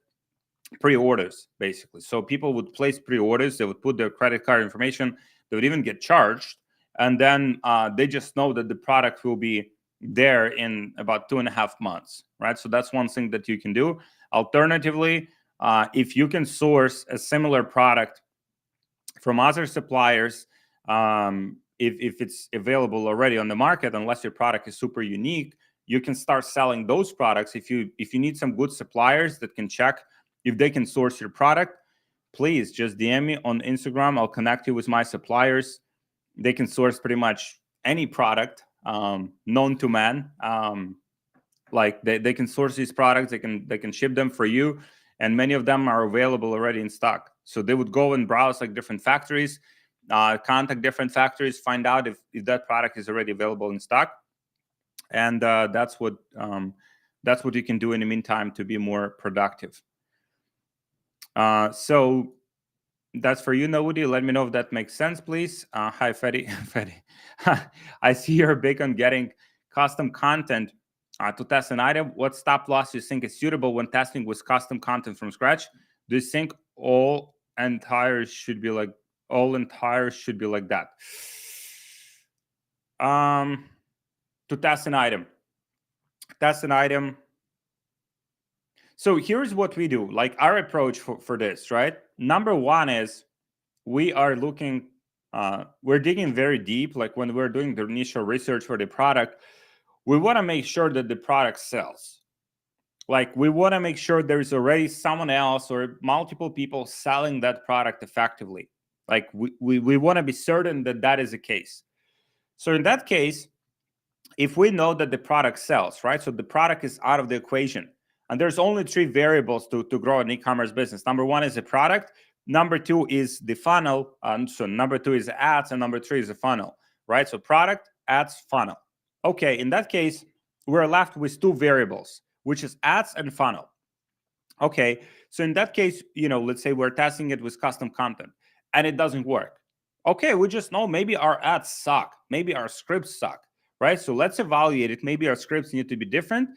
pre-orders, basically. So people would place pre-orders, they would put their credit card information, they would even get charged, and then they just know that the product will be there in about 2.5 months, right? So that's one thing that you can do. Alternatively, if you can source a similar product from other suppliers, if it's available already on the market, unless your product is super unique, you can start selling those products. If you need some good suppliers that can check if they can source your product, please just DM me on Instagram. I'll connect you with my suppliers. They can source pretty much any product known to man. Like they can source these products. They can ship them for you, and many of them are available already in stock. So they would go and browse like different factories, contact different factories, find out if that product is already available in stock, and that's what you can do in the meantime to be more productive. So that's for you, Nobody. Let me know if that makes sense, please. Hi, Fetty. Fetty. I see you're big on getting custom content To test an item, what stop loss you think is suitable when testing with custom content from scratch? Do you think all entires should be like that? To test an item. So here's what we do, like our approach for this, right? Number one is we are looking, we're digging very deep. Like when we're doing the initial research for the product, we want to make sure that the product sells. Like we want to make sure there's already someone else or multiple people selling that product effectively. Like we want to be certain that that is the case. So in that case, if we know that the product sells, right? So the product is out of the equation. And there's only three variables to grow an e-commerce business. Number one is the product. Number two is the funnel. So number two is ads. And number three is the funnel, right? So product, ads, funnel. Okay, in that case, we're left with two variables, which is ads and funnel. Okay, so in that case, let's say we're testing it with custom content and it doesn't work. Okay, we just know maybe our ads suck. Maybe our scripts suck, right? So let's evaluate it. Maybe our scripts need to be different.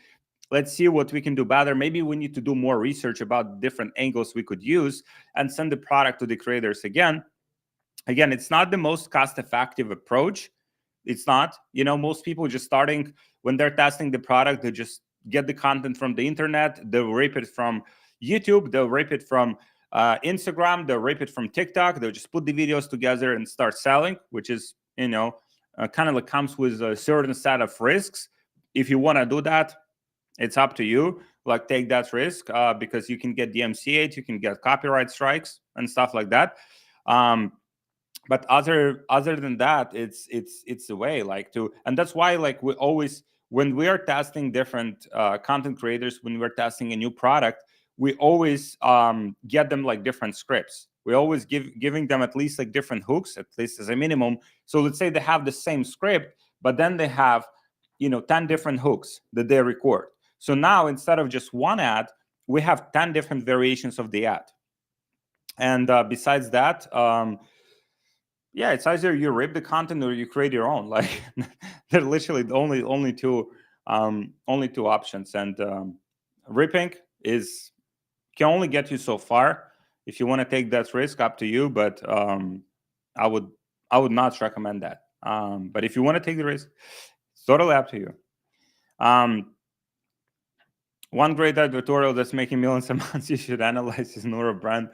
Let's see what we can do better. Maybe we need to do more research about different angles we could use and send the product to the creators again. Again, it's not the most cost-effective approach. It's not. Most people just starting, when they're testing the product, they just get the content from the internet. They'll rip it from YouTube. They'll rip it from Instagram. They'll rip it from TikTok. They'll just put the videos together and start selling, which is, kind of like comes with a certain set of risks. If you want to do that, it's up to you. Like take that risk because you can get DMCA, you can get copyright strikes and stuff like that. But other than that, it's the way and that's why we always, when we are testing different content creators, when we're testing a new product, we always get them different scripts. We always giving them at least different hooks, at least as a minimum. So let's say they have the same script, but then they have 10 different hooks that they record. So now instead of just one ad, we have 10 different variations of the ad. And besides that, it's either you rip the content or you create your own. They're literally the only two options. And ripping can only get you so far. If you want to take that risk, up to you. But I would not recommend that. But if you want to take the risk, it's totally up to you. One great advertorial that's making millions a month you should analyze is Nura brand.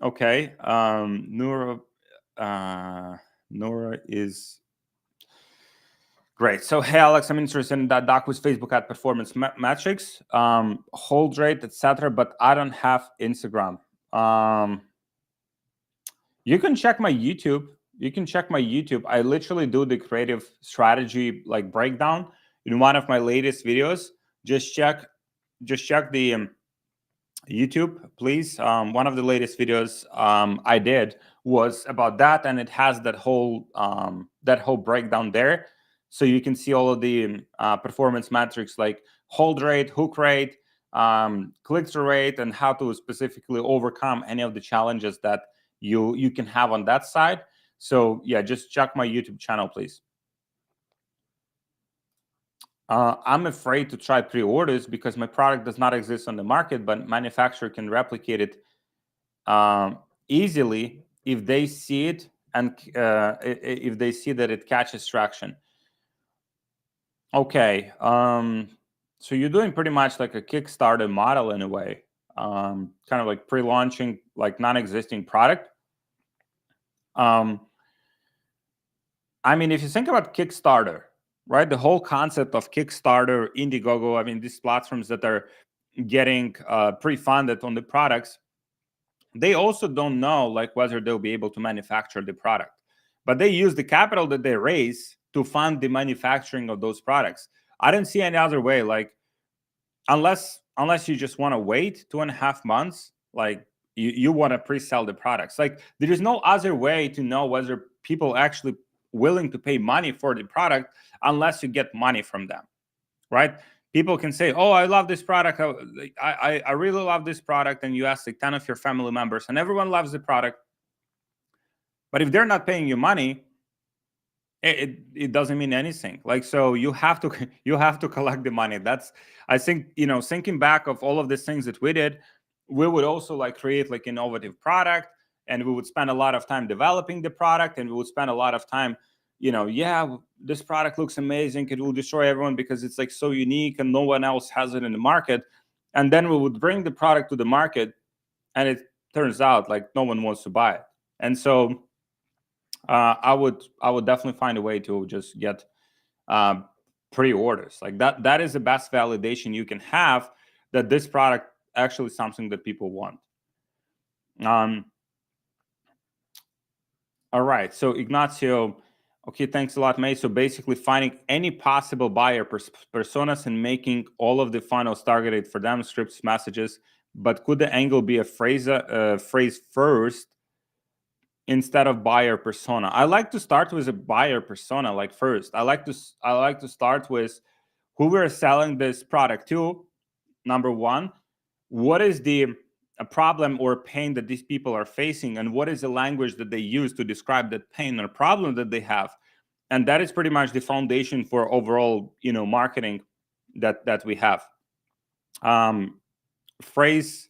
Okay. Nora is great. So, hey, Alex, I'm interested in that doc with Facebook ad performance metrics, hold rate, etc. But I don't have Instagram. You can check my YouTube. I literally do the creative strategy breakdown in one of my latest videos. Just check the YouTube, please. One of the latest videos I did was about that, and it has that whole breakdown there, so you can see all of the performance metrics like hold rate, hook rate, click-through rate, and how to specifically overcome any of the challenges that you can have on that side. So yeah, just check my YouTube channel, please. I'm afraid to try pre-orders because my product does not exist on the market, but manufacturer can replicate it easily if they see it and if they see that it catches traction. Okay, so you're doing pretty much like a Kickstarter model in a way, kind of like pre-launching non-existing product. I mean, if you think about Kickstarter, right? The whole concept of Kickstarter, Indiegogo, I mean, these platforms that are getting pre-funded on the products, they also don't know whether they'll be able to manufacture the product. But they use the capital that they raise to fund the manufacturing of those products. I don't see any other way, unless you just want to wait 2.5 months, you want to pre-sell the products. There is no other way to know whether people actually willing to pay money for the product unless you get money from them, right? People can say, oh, I love this product. I really love this product. And you ask 10 of your family members and everyone loves the product. But if they're not paying you money, it doesn't mean anything. Like, so you have to you have to collect the money. That's, I think, thinking back of all of these things that we did, we would also like create like innovative product, and we would spend a lot of time developing the product, and we would spend a lot of time, yeah, this product looks amazing, it will destroy everyone because it's like so unique and no one else has it in the market. And then we would bring the product to the market, and it turns out like no one wants to buy it. And so I would definitely find a way to just get pre-orders. Like that is the best validation you can have that this product actually is something that people want. All right, so Ignacio, okay, thanks a lot, May. So basically finding any possible buyer personas and making all of the funnels targeted for them, scripts, messages. But could the angle be a phrase first instead of buyer persona? I like to start with a buyer persona, like first. I like to start with who we're selling this product to. Number one, what is the a problem or pain that these people are facing, and what is the language that they use to describe that pain or problem that they have? And that is pretty much the foundation for overall, marketing that we have. Phrase,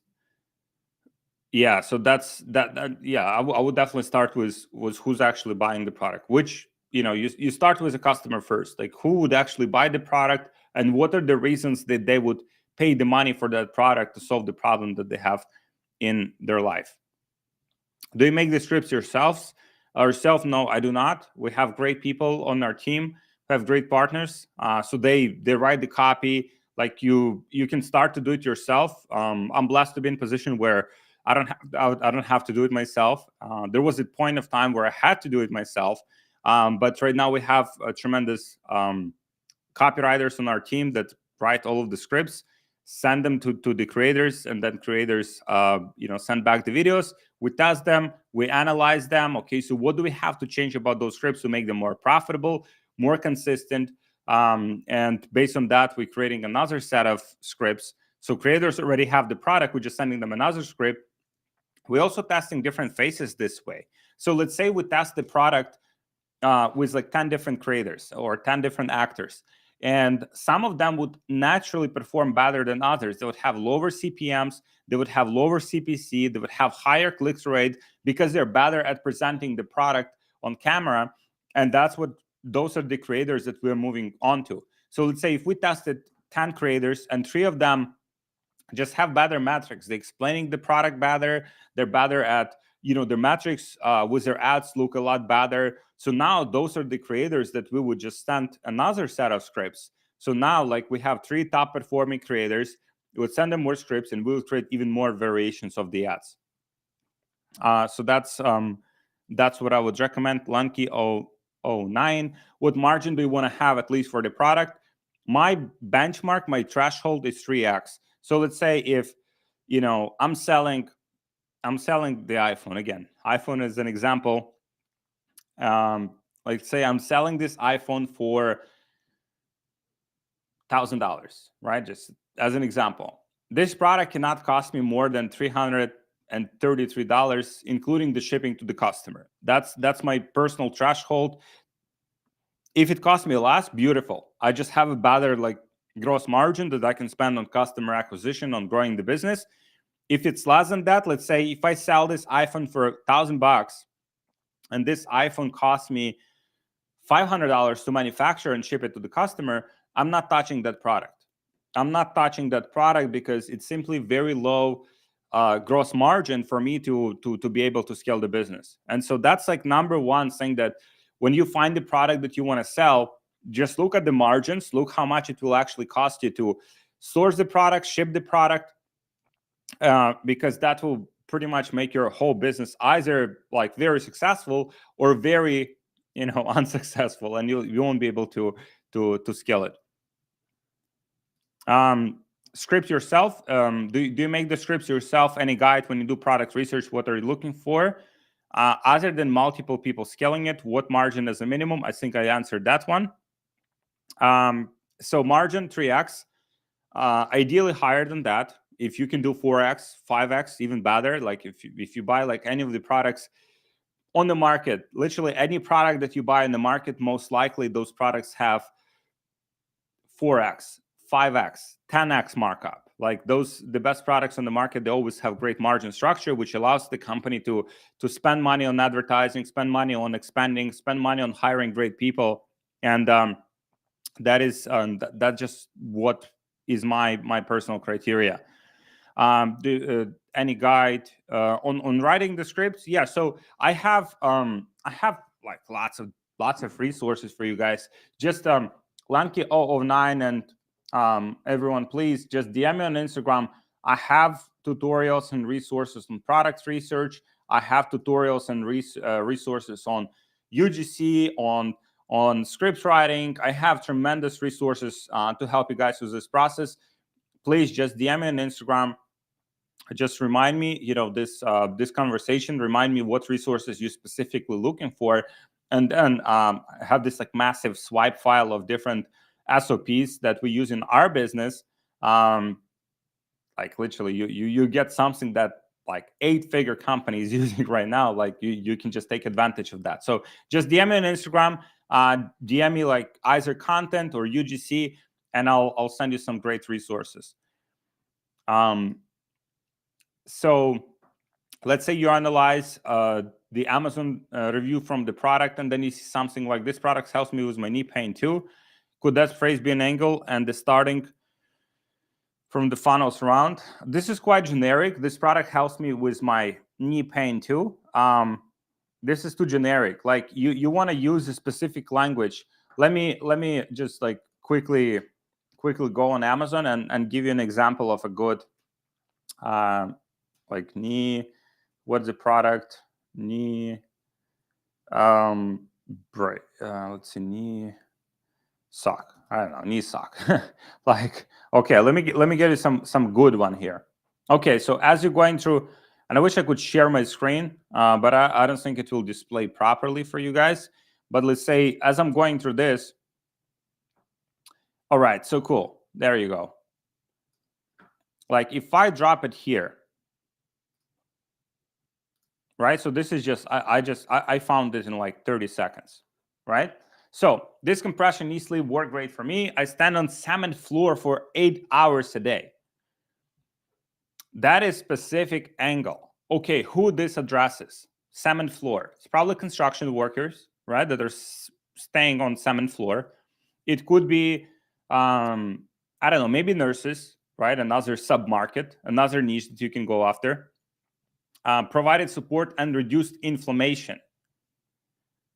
yeah. So that's that yeah. I would definitely start with who's actually buying the product. Which you start with a customer first, like who would actually buy the product, and what are the reasons that they would pay the money for that product to solve the problem that they have in their life. Do you make the scripts yourself? No, I do not. We have great people on our team. We have great partners, so they write the copy. Like you can start to do it yourself. I'm blessed to be in a position where I don't have to do it myself. There was a point of time where I had to do it myself, but right now we have a tremendous copywriters on our team that write all of the scripts, send them to the creators, and then creators send back the videos. We test them, we analyze them. Okay, so what do we have to change about those scripts to make them more profitable, more consistent? And based on that, we're creating another set of scripts. So creators already have the product, we're just sending them another script. We're also testing different phases this way. So let's say we test the product with like 10 different creators or 10 different actors. And some of them would naturally perform better than others. They would have lower CPMs, they would have lower CPC, they would have higher click-through rate because they're better at presenting the product on camera. And those are the creators that we're moving on to. So let's say if we tested 10 creators and 3 of them just have better metrics, they're explaining the product better, they're better at their metrics with their ads look a lot better. So now those are the creators that we would just send another set of scripts. So now like we have 3 top performing creators, we would send them more scripts and we'll create even more variations of the ads. So that's what I would recommend. Lanky 009, what margin do you want to have at least for the product? My benchmark, my threshold is 3x. So let's say if I'm selling the iPhone. Again, iPhone is an example. Like say I'm selling this iPhone for $1,000, right? Just as an example. This product cannot cost me more than $333, including the shipping to the customer. That's my personal threshold. If it costs me less, beautiful. I just have a better like gross margin that I can spend on customer acquisition, on growing the business. If it's less than that, let's say if I sell this iPhone for $1,000 and this iPhone costs me $500 to manufacture and ship it to the customer, I'm not touching that product. I'm not touching that product because it's simply very low gross margin for me to be able to scale the business. And so that's like number one thing, that when you find the product that you want to sell, just look at the margins, look how much it will actually cost you to source the product, ship the product, because that will pretty much make your whole business either like very successful or very unsuccessful, and you won't be able to scale it. Script yourself. Do you make the scripts yourself? Any guide when you do product research? What are you looking for? Other than multiple people scaling it, what margin is a minimum? I think I answered that one. So margin 3x, ideally higher than that. If you can do 4x, 5x, even better. Like if you buy like any of the products on the market, literally any product that you buy in the market, most likely those products have 4x, 5x, 10x markup. Like the best products on the market, they always have great margin structure, which allows the company to spend money on advertising, spend money on expanding, spend money on hiring great people. And that is that's just what is my personal criteria. Any guide on writing the scripts? Yeah, so I have like lots of resources for you guys. Just Lanky009 and everyone, please just DM me on Instagram. I have tutorials and resources on product research. I have tutorials and resources on UGC, on script writing. I have tremendous resources to help you guys with this process. Please just DM me on Instagram. Just remind me, this conversation, remind me what resources you're specifically looking for. And then I have this like massive swipe file of different SOPs that we use in our business. Like literally you get something that like 8-figure companies using right now. Like you can just take advantage of that. So just DM me on Instagram, DM me like either content or UGC, and I'll send you some great resources. So let's say you analyze the Amazon review from the product, and then you see something like, this product helps me with my knee pain too. Could that phrase be an angle and the starting from the funnels around? This is quite generic. This product helps me with my knee pain too. This is too generic. Like you want to use a specific language. Let me just like quickly go on Amazon and give you an example of a good like knee, what's the product? Knee, right? Let's see, knee sock. I don't know, knee sock. Like, okay, let me get you some good one here. Okay, so as you're going through, and I wish I could share my screen, but I don't think it will display properly for you guys. But let's say as I'm going through this, all right, so cool. There you go. Like if I drop it here, right? So this is just, I found this in like 30 seconds, right? So this compression knee sleeve worked great for me. I stand on cement floor for 8 hours a day. That is specific angle. Okay, who this addresses? Cement floor. It's probably construction workers, right? That are staying on cement floor. It could be, I don't know, maybe nurses, right? Another sub-market, another niche that you can go after. Provided support and reduced inflammation.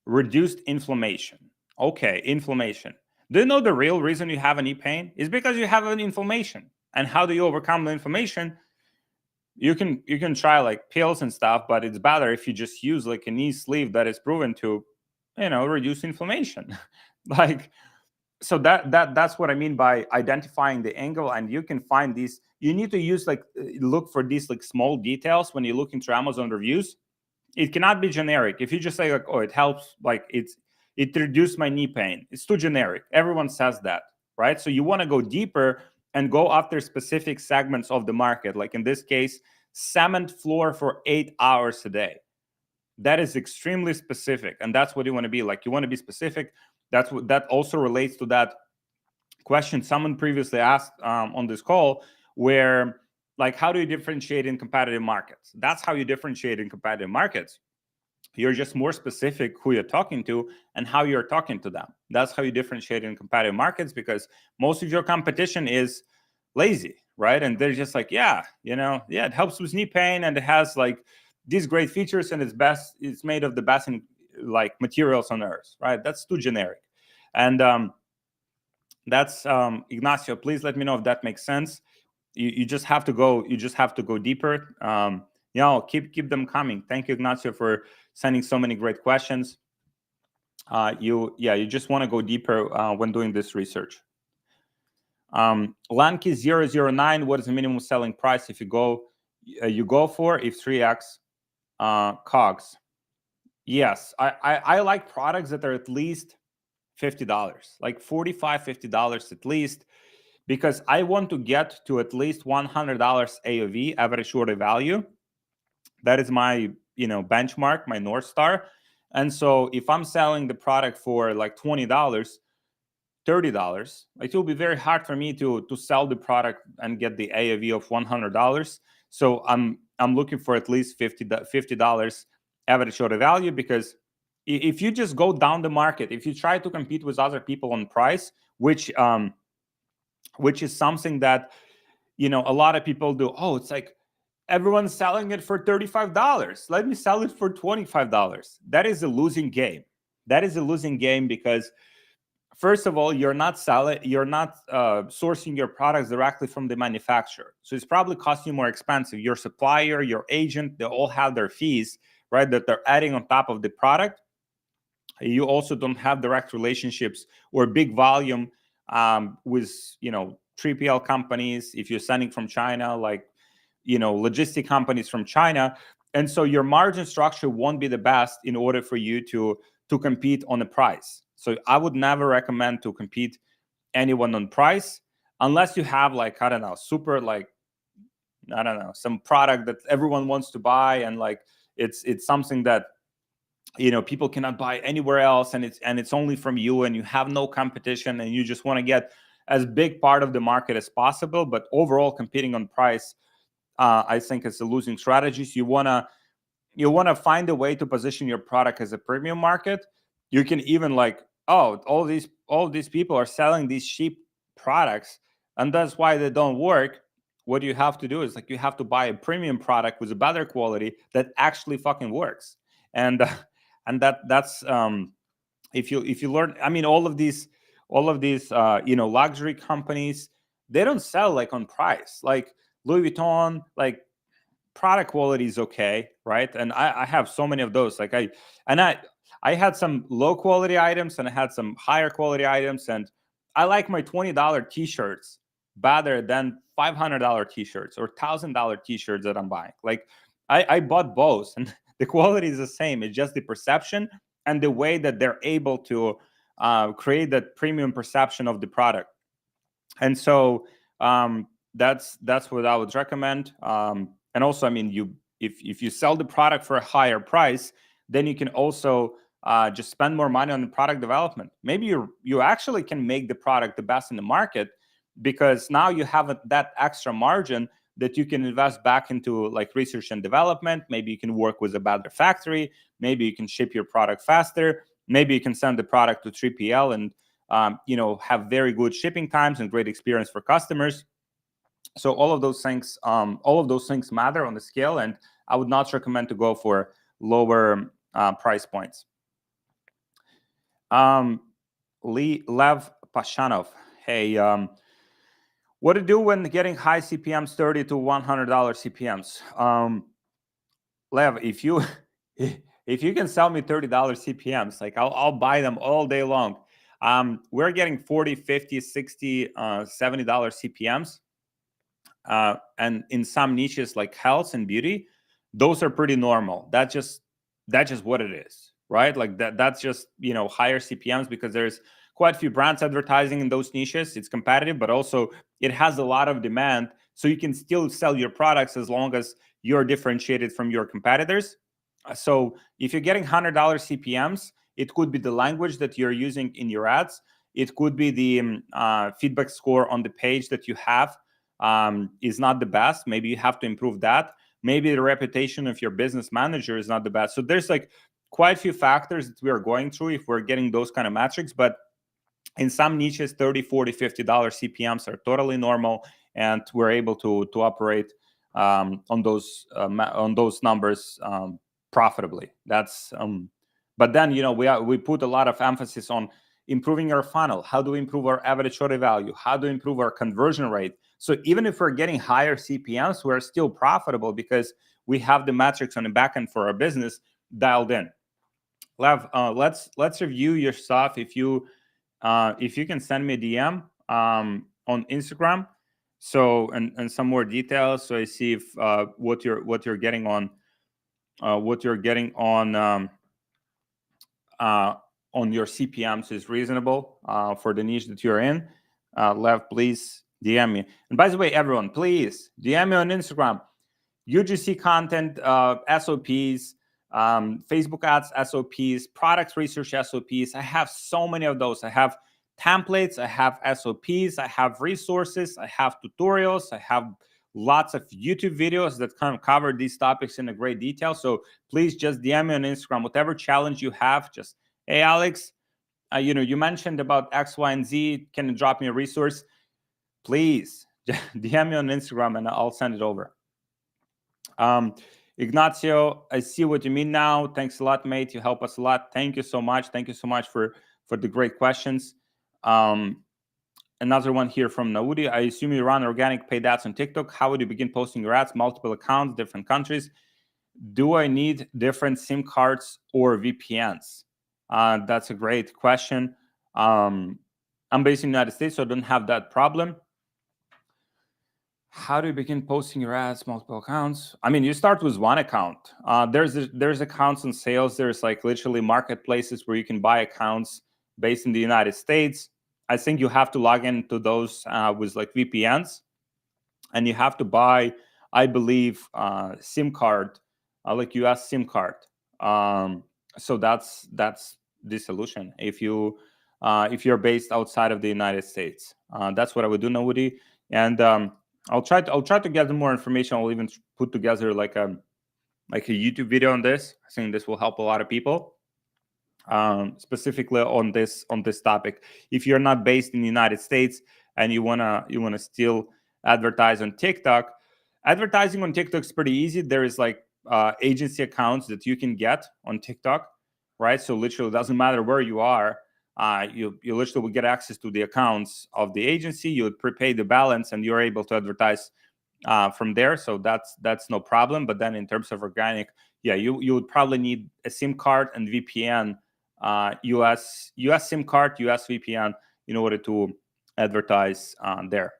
Reduced inflammation. Okay, inflammation. Do you know the real reason you have a knee pain? Is because you have an inflammation. And how do you overcome the inflammation? You can try like pills and stuff, but it's better if you just use like a knee sleeve that is proven to, reduce inflammation. Like, so that's what I mean by identifying the angle. And you can find these. You need to use like look for these like small details when you look into Amazon reviews. It cannot be generic. If you just say like, oh, it helps, like it reduced my knee pain, it's too generic. Everyone says that, right? So you want to go deeper and go after specific segments of the market. Like in this case, cement floor for 8 hours a day. That is extremely specific, and that's what you want to be. Like you want to be specific. That also relates to that question someone previously asked on this call, where like, how do you differentiate in competitive markets? That's how you differentiate in competitive markets. You're just more specific who you're talking to and how you're talking to them. That's how you differentiate in competitive markets, because most of your competition is lazy, right? And they're just like, yeah, it helps with knee pain and it has like these great features and it's made of the best like materials on earth, right? That's too generic. And that's Ignacio. Please let me know if that makes sense. You just have to go. You just have to go deeper. Keep them coming. Thank you, Ignacio, for sending so many great questions. You just want to go deeper when doing this research. Lanky009. What is the minimum selling price if you go for if 3x COGS? Yes, I like products that are at least $50, like $45-$50 at least, because I want to get to at least $100 AOV, average order value. That is my benchmark, my North Star. And so if I'm selling the product for like $20, $30, it will be very hard for me to sell the product and get the AOV of $100. So I'm looking for at least $50 average order value, because if you just go down the market, if you try to compete with other people on price, which is something that a lot of people do. Oh, it's like everyone's selling it for $35. Let me sell it for $25. That is a losing game. That is a losing game, because first of all, you're not sourcing your products directly from the manufacturer. So it's probably costing you more expensive. Your supplier, your agent, they all have their fees, right, that they're adding on top of the product. You also don't have direct relationships or big volume with 3PL companies. If you're sending from China, like logistic companies from China. And so your margin structure won't be the best in order for you to compete on the price. So I would never recommend to compete anyone on price unless you have like, I don't know, super like, I don't know, some product that everyone wants to buy, and like it's something that people cannot buy anywhere else, and it's only from you, and you have no competition, and you just want to get as big part of the market as possible. But overall, competing on price, I think it's a losing strategy. So you wanna find a way to position your product as a premium market. You can even like, oh, all these people are selling these cheap products, and that's why they don't work. What you have to do is like you have to buy a premium product with a better quality that actually fucking works. And that's if you learn. I mean, all of these luxury companies, they don't sell like on price. Like Louis Vuitton, like product quality is okay, right? And I have so many of those. Like I had some low quality items, and I had some higher quality items, and I like my $20 t-shirts better than $500 t-shirts or $1,000 t-shirts that I'm buying. Like I bought both, and the quality is the same. It's just the perception and the way that they're able to create that premium perception of the product. And so that's what I would recommend. And also, I mean, if you sell the product for a higher price, then you can also just spend more money on the product development. Maybe you actually can make the product the best in the market, because now you have that extra margin that you can invest back into like research and development. Maybe you can work with a better factory. Maybe you can ship your product faster. Maybe you can send the product to 3PL and have very good shipping times and great experience for customers. So all of those things matter on the scale, and I would not recommend to go for lower price points. Lev Pashanov, hey, what to do when getting high CPMs, $30 to $100 CPMs? Lev, if you can sell me $30 CPMs, like I'll buy them all day long. We're getting $40, $50, $60, $70 CPMs. And in some niches like health and beauty, those are pretty normal. That's just what it is, right? Like that's just higher CPMs because there's quite a few brands advertising in those niches. It's competitive, but also it has a lot of demand, so you can still sell your products as long as you're differentiated from your competitors. So if you're getting $100 CPMs, it could be the language that you're using in your ads. It could be the feedback score on the page that you have is not the best. Maybe you have to improve that. Maybe the reputation of your business manager is not the best. So there's like quite a few factors that we are going through if we're getting those kind of metrics. But in some niches, $30, $40, $50 CPMs are totally normal, and we're able to operate on those numbers profitably. That's but then we put a lot of emphasis on improving our funnel. How do we improve our average order value? How do we improve our conversion rate? So even if we're getting higher CPMs, we're still profitable because we have the metrics on the back end for our business dialed in. Lev, let's review your stuff. If you can send me a DM on Instagram, so and some more details, so I see if what you're getting on your CPMs is reasonable for the niche that you're in. Lev, please DM me. And by the way, everyone, please DM me on Instagram. UGC content, SOPs, Facebook ads SOPs, products research SOPs. I have so many of those. I have templates, I have SOPs, I have resources, I have tutorials, I have lots of YouTube videos that kind of cover these topics in a great detail. So please just DM me on Instagram, whatever challenge you have. Just, hey, Alex, you mentioned about X, Y, and Z. Can you drop me a resource? Please DM me on Instagram and I'll send it over. Ignacio, I see what you mean now. Thanks a lot, mate. You help us a lot. Thank you so much. Thank you so much for the great questions. Another one here from Naudi. I assume you run organic paid ads on TikTok. How would you begin posting your ads? Multiple accounts, different countries. Do I need different SIM cards or VPNs? That's a great question. I'm based in the United States, so I don't have that problem. How do you begin posting your ads, multiple accounts? I mean, you start with one account. There's accounts and sales. There's like literally marketplaces where you can buy accounts based in the United States. I think you have to log into those with like VPNs, and you have to buy, I believe, SIM card, like US SIM card. So that's the solution. If you're based outside of the United States, that's what I would do, Naudi. And I'll try to gather more information. I'll even put together like a YouTube video on this. I think this will help a lot of people, specifically on this topic. If you're not based in the United States and you wanna still advertise on TikTok, advertising on TikTok is pretty easy. There is like agency accounts that you can get on TikTok, right? So literally, it doesn't matter where you are. You literally will get access to the accounts of the agency. You would prepay the balance, and you're able to advertise from there. So that's no problem. But then in terms of organic, yeah, you would probably need a SIM card and VPN, US SIM card, US VPN in order to advertise there.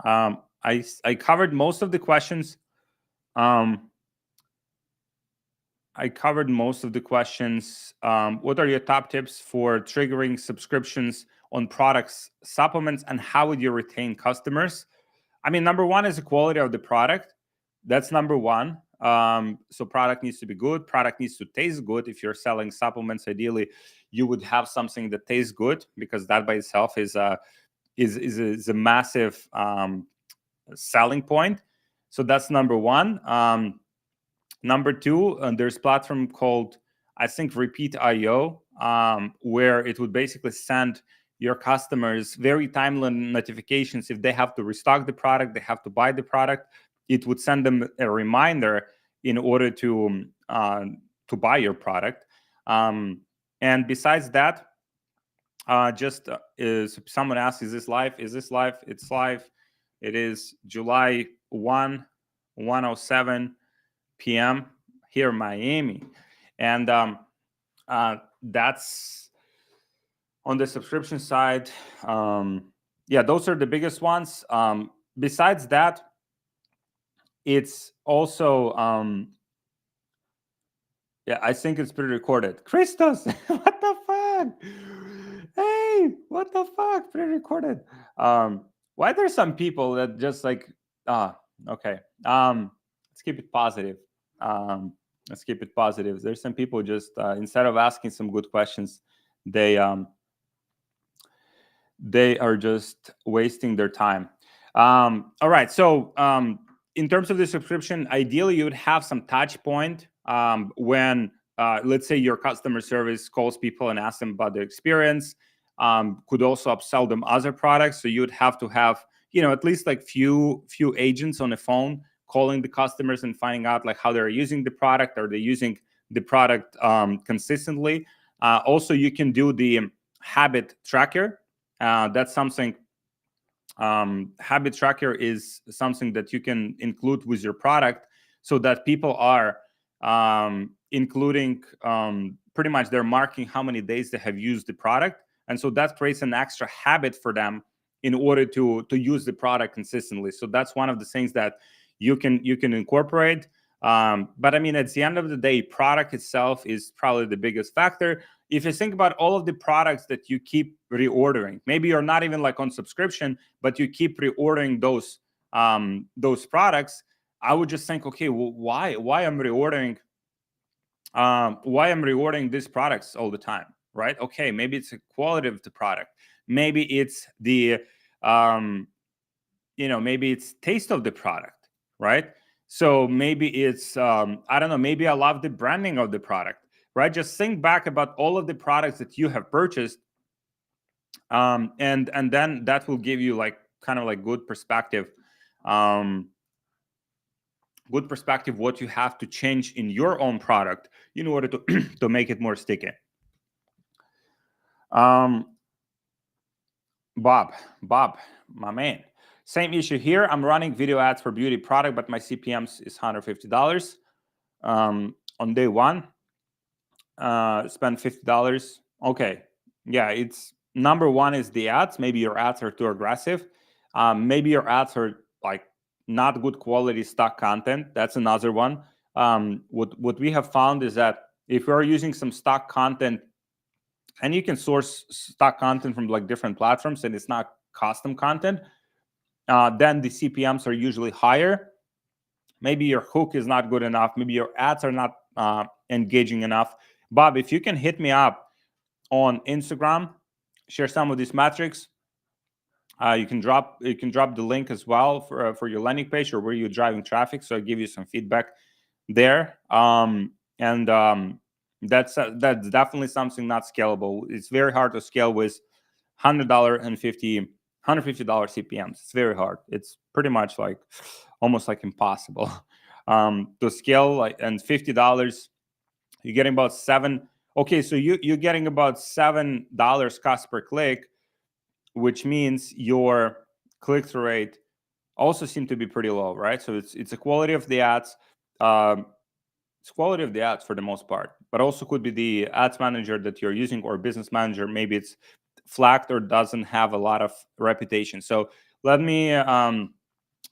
I covered most of the questions. I covered most of the questions. What are your top tips for triggering subscriptions on products, supplements, and how would you retain customers? I mean, number one is the quality of the product. That's number one. So product needs to be good. Product needs to taste good. If you're selling supplements, ideally, you would have something that tastes good, because that by itself is a massive selling point. So that's number one. Number two, there's a platform called, I think, Repeat.io, where it would basically send your customers very timely notifications. If they have to restock the product, they have to buy the product, it would send them a reminder in order to buy your product. And besides that, someone asked, is this live? Is this live? It's live. It is July 1:07 p.m. here in Miami, and that's on the subscription side. Yeah, those are the biggest ones. Besides that, it's also yeah, I think it's pre-recorded. Christos, what the fuck? Hey, what the fuck? Pre-recorded. Why there's some people that just like okay. Let's keep it positive. Let's keep it positive. There's some people just instead of asking some good questions, they are just wasting their time. All right. So in terms of the subscription, ideally you would have some touch point when let's say your customer service calls people and asks them about their experience. Could also upsell them other products. So you would have to have at least like few agents on the phone calling the customers and finding out like how they're using the product. Are they using the product consistently? Also, you can do the habit tracker. That's something. Habit tracker is something that you can include with your product, so that people are including pretty much they're marking how many days they have used the product, and so that creates an extra habit for them in order to use the product consistently. So that's one of the things that you can incorporate. But I mean, at the end of the day, product itself is probably the biggest factor. If you think about all of the products that you keep reordering, maybe you're not even like on subscription, but you keep reordering those products, I would just think, okay, well, why I'm reordering why I'm rewarding these products all the time, right? Okay, maybe it's the quality of the product. Maybe it's the, maybe it's taste of the product, right? So maybe it's, I don't know, maybe I love the branding of the product, right? Just think back about all of the products that you have purchased, and then that will give you like kind of like good perspective, what you have to change in your own product in order to to make it more sticky. um Bob, my man. Same issue here. I'm running video ads for beauty product, but my CPMs is $150. On day one, spend $50. Okay, yeah, it's number one is the ads. Maybe your ads are too aggressive. Maybe your ads are like not good quality stock content. That's another one. What we have found is that if you're using some stock content, and you can source stock content from like different platforms, and it's not custom content, then the CPMs are usually higher. Maybe your hook is not good enough. Maybe your ads are not engaging enough. Bob, if you can hit me up on Instagram, share some of these metrics. You can drop the link as well for your landing page or where you're driving traffic. So I'll give you some feedback there. And that's definitely something not scalable. It's very hard to scale with $100 and $150 CPMs. It's very hard. It's pretty much like almost like impossible to scale. Like, and $50, you're getting about seven. Okay, so you're getting about $7 cost per click, which means your click-through rate also seem to be pretty low, right? So it's a quality of the ads. It's quality of the ads for the most part, but also could be the ads manager that you're using or business manager. Maybe it's flagged or doesn't have a lot of reputation. So let me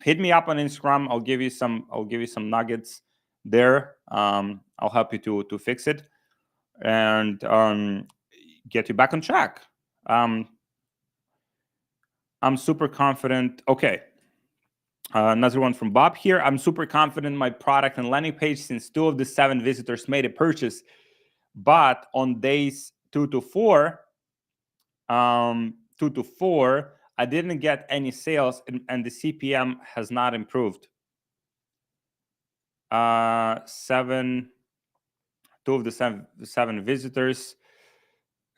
hit me up on Instagram. I'll give you some nuggets there. I'll help you to fix it and get you back on track. I'm super confident. Okay. Another one from Bob here. I'm super confident in my product and landing page since 2 of the 7 visitors made a purchase, but on days 2 to 4, I didn't get any sales, and the CPM has not improved. 2 of the 7 visitors,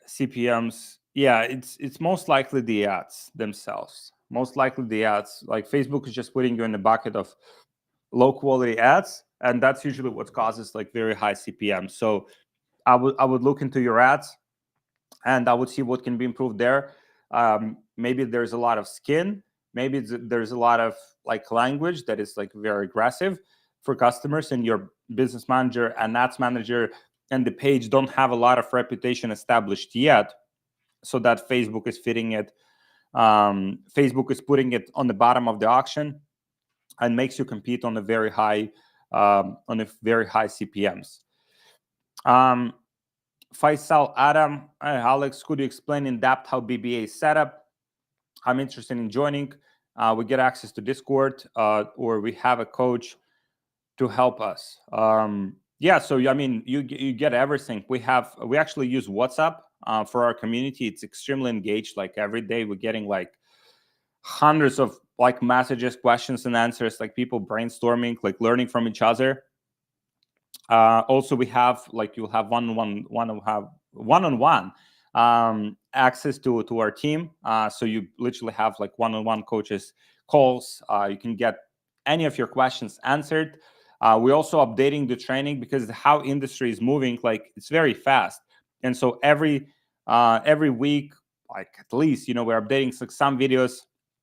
CPMs. Yeah, it's most likely the ads themselves. Most likely the ads. Like Facebook is just putting you in the bucket of low quality ads, and that's usually what causes like very high CPM. So I would look into your ads, and I would see what can be improved there. Maybe there's a lot of skin. Maybe there's a lot of like language that is like very aggressive for customers, and your business manager and ads manager and the page don't have a lot of reputation established yet, so that Facebook is fitting it. Facebook is putting it on the bottom of the auction and makes you compete on a very high CPMs. Faisal Adam, Alex, could you explain in depth how BBA is set up? I'm interested in joining. We get access to Discord, or we have a coach to help us. Yeah, so I mean, you get everything. We actually use WhatsApp for our community. It's extremely engaged. Like every day, we're getting like hundreds of like messages, questions, and answers. Like people brainstorming, like learning from each other. Also, we have like you'll have one-on-one access to our team. So you literally have like one-on-one coaches calls. You can get any of your questions answered. We're also updating the training because how industry is moving, like it's very fast. And so every week, like at least, we're updating some videos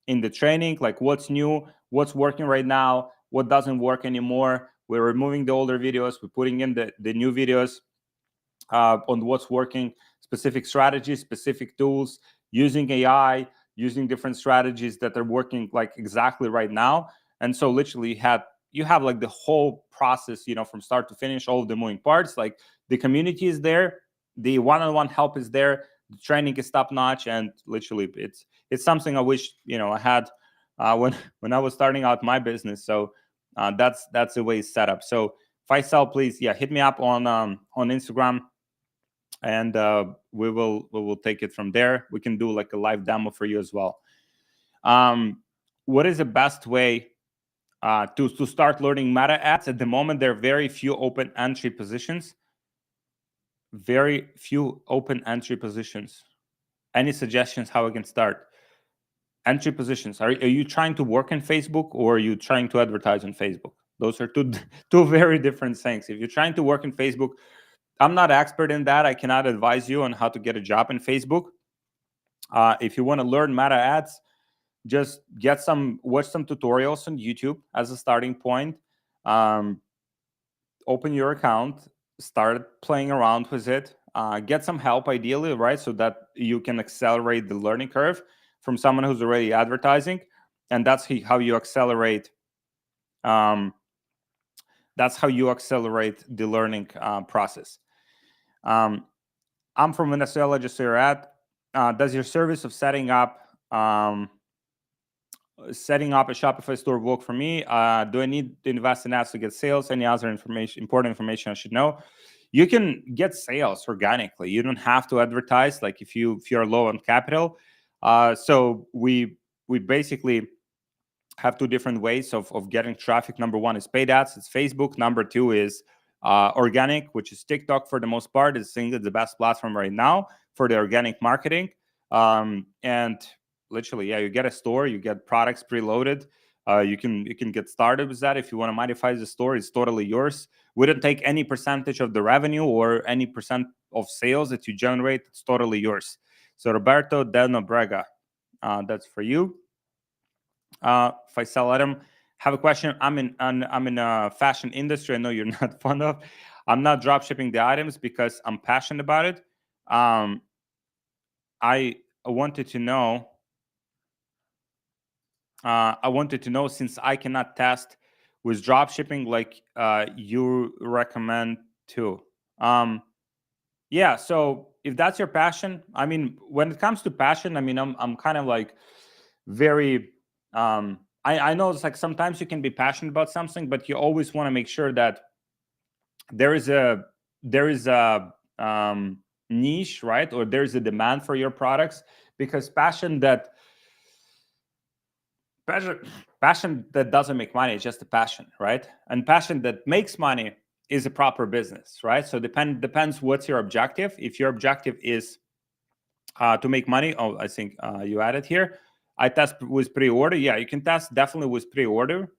in the training, like what's new, what's working right now, what doesn't work anymore. We're removing the older videos. We're putting in the new videos on what's working, specific strategies, specific tools, using AI, using different strategies that are working like exactly right now. And so literally you have like the whole process, from start to finish, all of the moving parts. Like the community is there, the one-on-one help is there, the training is top notch, and literally it's something I wish I had when I was starting out my business. So that's the way it's set up. So Faisal, please, hit me up on Instagram, and we will take it from there. We can do like a live demo for you as well. What is the best way to start learning meta ads? At the moment, there are very few open entry positions. Very few open entry positions. Any suggestions how I can start? Entry positions. Are you trying to work in Facebook, or are you trying to advertise on Facebook? Those are two very different things. If you're trying to work in Facebook, I'm not expert in that. I cannot advise you on how to get a job in Facebook. If you want to learn meta ads, just watch some tutorials on YouTube as a starting point. Open your account, start playing around with it, get some help ideally, right? So that you can accelerate the learning curve from someone who's already advertising. And that's how you accelerate. That's how you accelerate the learning process. I'm from Venezuela, just so you're at. Does your service of setting up a Shopify store work for me? Do I need to invest in ads to get sales? Any other important information I should know? You can get sales organically. You don't have to advertise, like if you're low on capital. So we basically have two different ways of getting traffic. Number one is paid ads. It's Facebook. Number two is organic, which is TikTok for the most part. It's the best platform right now for the organic marketing. And literally, you get a store, you get products preloaded. You can get started with that. If you want to modify the store, it's totally yours. We don't take any percentage of the revenue or any percent of sales that you generate. It's totally yours. So Roberto Delno Brega, that's for you. Faisal Adam, have a question. I'm in a fashion industry. I know you're not fond of. I'm not drop shipping the items because I'm passionate about it. I wanted to know. Since I cannot test with drop shipping, like you recommend to. So if that's your passion, I mean, when it comes to passion, I mean, I'm kind of like very. I know it's like sometimes you can be passionate about something, but you always want to make sure that there is a niche, right? Or there's a demand for your products, because passion that doesn't make money is just a passion, right? And passion that makes money is a proper business, right? So depends what's your objective. If your objective is to make money, I think you added here, I test with pre-order. Yeah, you can test definitely with pre-order.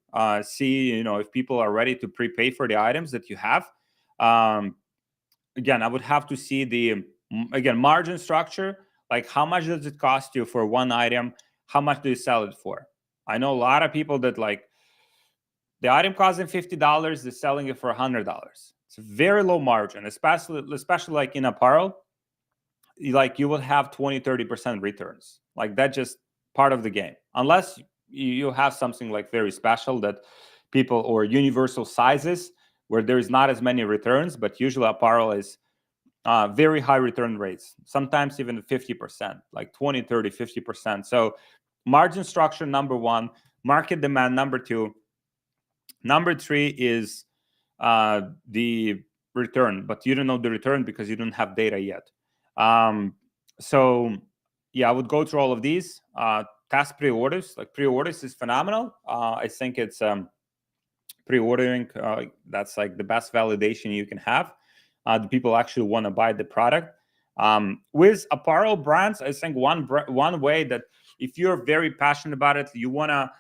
See, if people are ready to prepay for the items that you have. Again, I would have to see the margin structure. Like, how much does it cost you for one item? How much do you sell it for? I know a lot of people that like the item costs them $50, they're selling it for $100. It's a very low margin, especially like in apparel. Like, you will have 20-30% returns. Like, that's just part of the game, unless you have something like very special that people, or universal sizes where there is not as many returns. But usually apparel is very high return rates, sometimes even 50%, like 20, 30, 50%. So margin structure, number one. Market demand, number two. Number three is the return, but you don't know the return because you don't have data yet. So I would go through all of these. Test pre-orders. Like, pre-orders is phenomenal. I think it's pre-ordering. That's like the best validation you can have. The people actually want to buy the product. With apparel brands, I think one way that, if you're very passionate about it, you wanna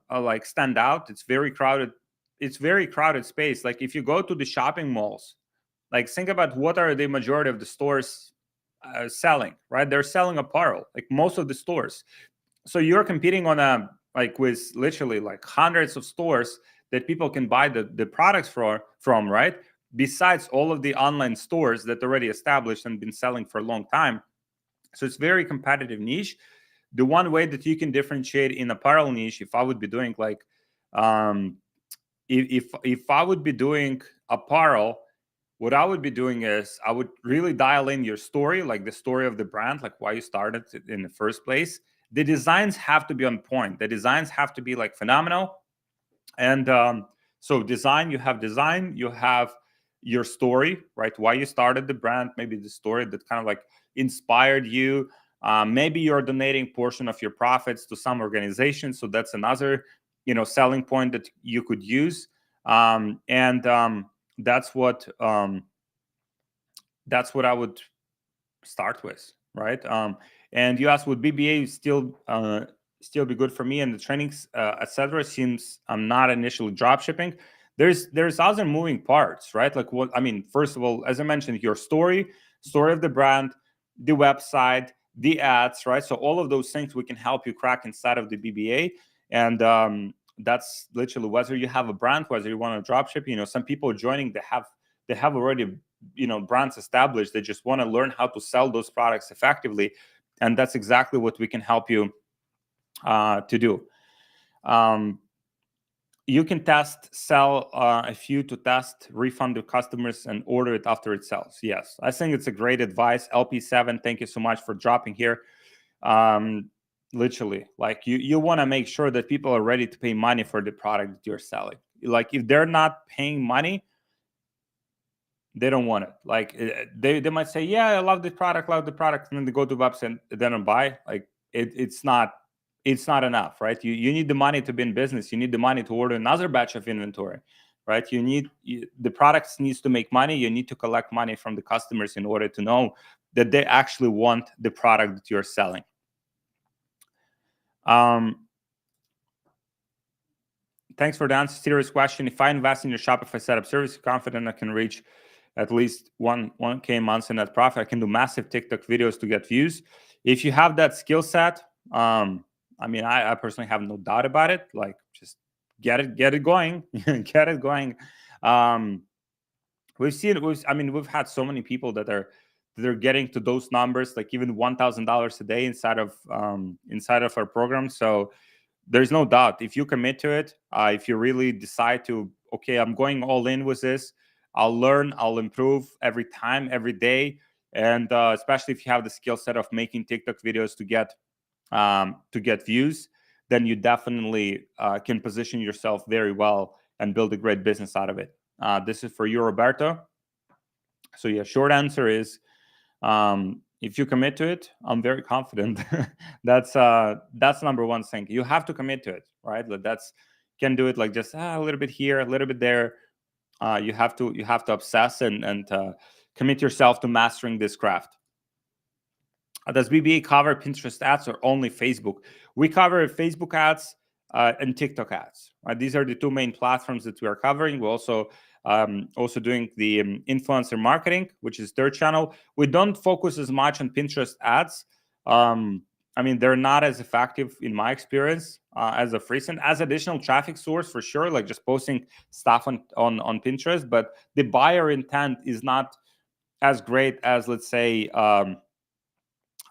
like stand out. It's very crowded space. Like, if you go to the shopping malls, like, think about what are the majority of the stores selling, right? They're selling apparel, like most of the stores. So you're competing on with literally like hundreds of stores that people can buy the products from, right? Besides all of the online stores that already established and been selling for a long time. So it's very competitive niche. The one way that you can differentiate in apparel niche, if I would be doing like, if I would be doing apparel, what I would be doing is I would really dial in your story, like the story of the brand, like why you started in the first place. The designs have to be on point. The designs have to be like phenomenal. And So design, you have your story, right? Why you started the brand, maybe the story that kind of like inspired you. Maybe you're donating portion of your profits to some organization, so that's another, selling point that you could use. And that's what I would start with, right? And you asked, would BBA still be good for me and the trainings, etc. Since I'm not initially drop shipping. There's other moving parts, right? Like what I mean, first of all, as I mentioned, your story of the brand, the website, the ads, right? So all of those things we can help you crack inside of the BBA. And that's literally whether you have a brand, whether you want to drop ship. Some people joining, they have already brands established. They just want to learn how to sell those products effectively, and that's exactly what we can help you to do. You can sell a few to test, refund the customers, and order it after it sells. Yes, I think it's a great advice. LP7, thank you so much for dropping here. Literally, like you want to make sure that people are ready to pay money for the product that you're selling. Like if they're not paying money, they don't want it. Like they might say, yeah, I love the product, and then they go to the website and they don't buy. Like it's not enough, right? You need the money to be in business. You need the money to order another batch of inventory, right? The products needs to make money. You need to collect money from the customers in order to know that they actually want the product that you're selling. Thanks for the answer. Serious question. If I invest in your Shopify setup service, confident I can reach at least 1K months in net profit. I can do massive TikTok videos to get views. If you have that skill set, I personally have no doubt about it. Like, just get it going, get it going. We've had so many people that are getting to those numbers, like even $1,000 a day inside of our program. So there's no doubt, if you commit to it, if you really decide to, okay, I'm going all in with this, I'll learn, I'll improve every time, every day. And especially if you have the skill set of making TikTok videos to get views, then you definitely can position yourself very well and build a great business out of it. This is for you, Roberto. So yeah, short answer is, if you commit to it, I'm very confident. That's number one thing. You have to commit to it, right? Can do it like just a little bit here, a little bit there. You have to obsess and commit yourself to mastering this craft. Does BBA cover Pinterest ads or only Facebook? We cover Facebook ads and TikTok ads. Right? These are the two main platforms that we are covering. We're also doing the influencer marketing, which is their channel. We don't focus as much on Pinterest ads. They're not as effective in my experience as of recent, as additional traffic source for sure, like just posting stuff on Pinterest. But the buyer intent is not as great as, let's say,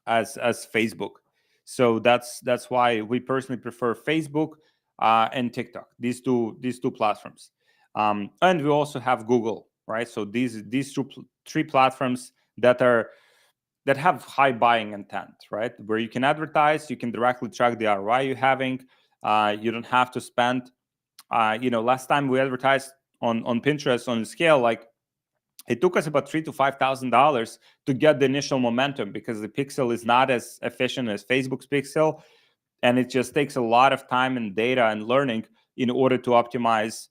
as Facebook. So that's why we personally prefer Facebook and TikTok, these two platforms. And we also have Google, right? So these three platforms that have high buying intent, right? Where you can advertise, you can directly track the ROI you're having. You don't have to spend. Last time we advertised on Pinterest on scale, like it took us about $3,000 to $5,000 to get the initial momentum, because the pixel is not as efficient as Facebook's pixel, and it just takes a lot of time and data and learning in order to optimize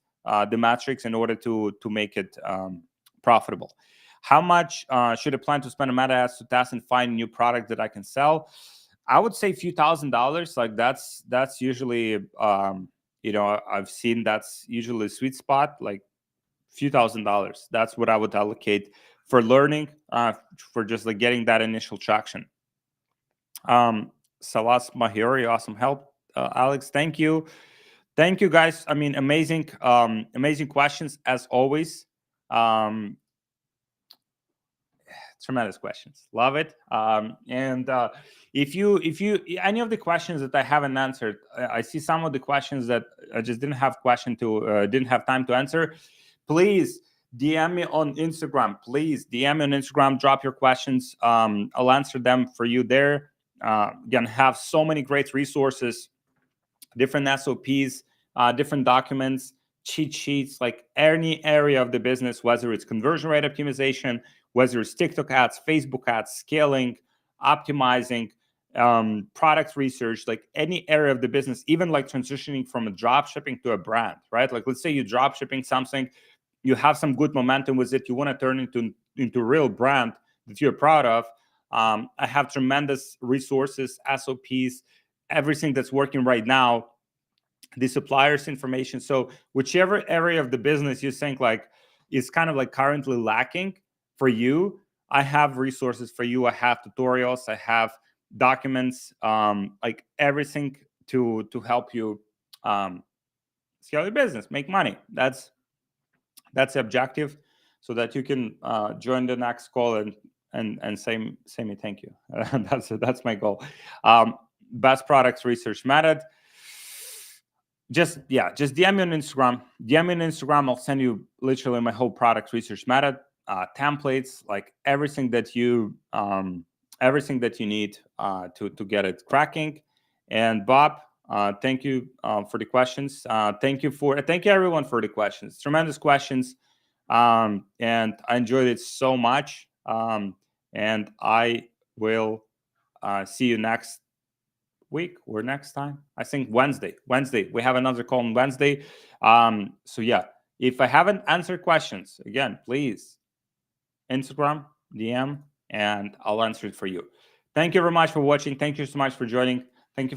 the metrics, in order to make it profitable. How much should I plan to spend on Meta ads to test and find a new product that I can sell? I would say a few $1,000s. Like that's usually I've seen that's usually a sweet spot. Like few $1,000s. That's what I would allocate for learning, for just like getting that initial traction. Salas Mahiri, awesome help. Alex, thank you. Thank you, guys. Amazing questions as always. Tremendous questions. Love it. And if you any of the questions that I haven't answered, I see some of the questions that I just didn't have time to answer. Please DM me on Instagram. Drop your questions. I'll answer them for you there. Again, have so many great resources, different SOPs, different documents, cheat sheets, like any area of the business, whether it's conversion rate optimization, whether it's TikTok ads, Facebook ads, scaling, optimizing, product research, like any area of the business, even like transitioning from a drop shipping to a brand, right? Like let's say you drop shipping something, you have some good momentum with it, you want to turn into a real brand that you're proud of. I have tremendous resources, SOPs, everything that's working right now, the suppliers information. So whichever area of the business you think like is kind of like currently lacking for you, I have resources for you. I have tutorials, I have documents, like everything to help you scale your business, make money. That's the objective, so that you can join the next call and say me thank you. That's my goal. Best products research method. Just DM me on Instagram. DM me on Instagram. I'll send you literally my whole product research method, templates, like everything that you need to get it cracking. And Bob, thank you for the questions. Thank you everyone for the questions. Tremendous questions, and I enjoyed it so much. And I will see you next week or next time. I think Wednesday. We have another call on Wednesday. So yeah, if I haven't answered questions, again, please Instagram, DM, and I'll answer it for you. Thank you very much for watching. Thank you so much for joining. Thank you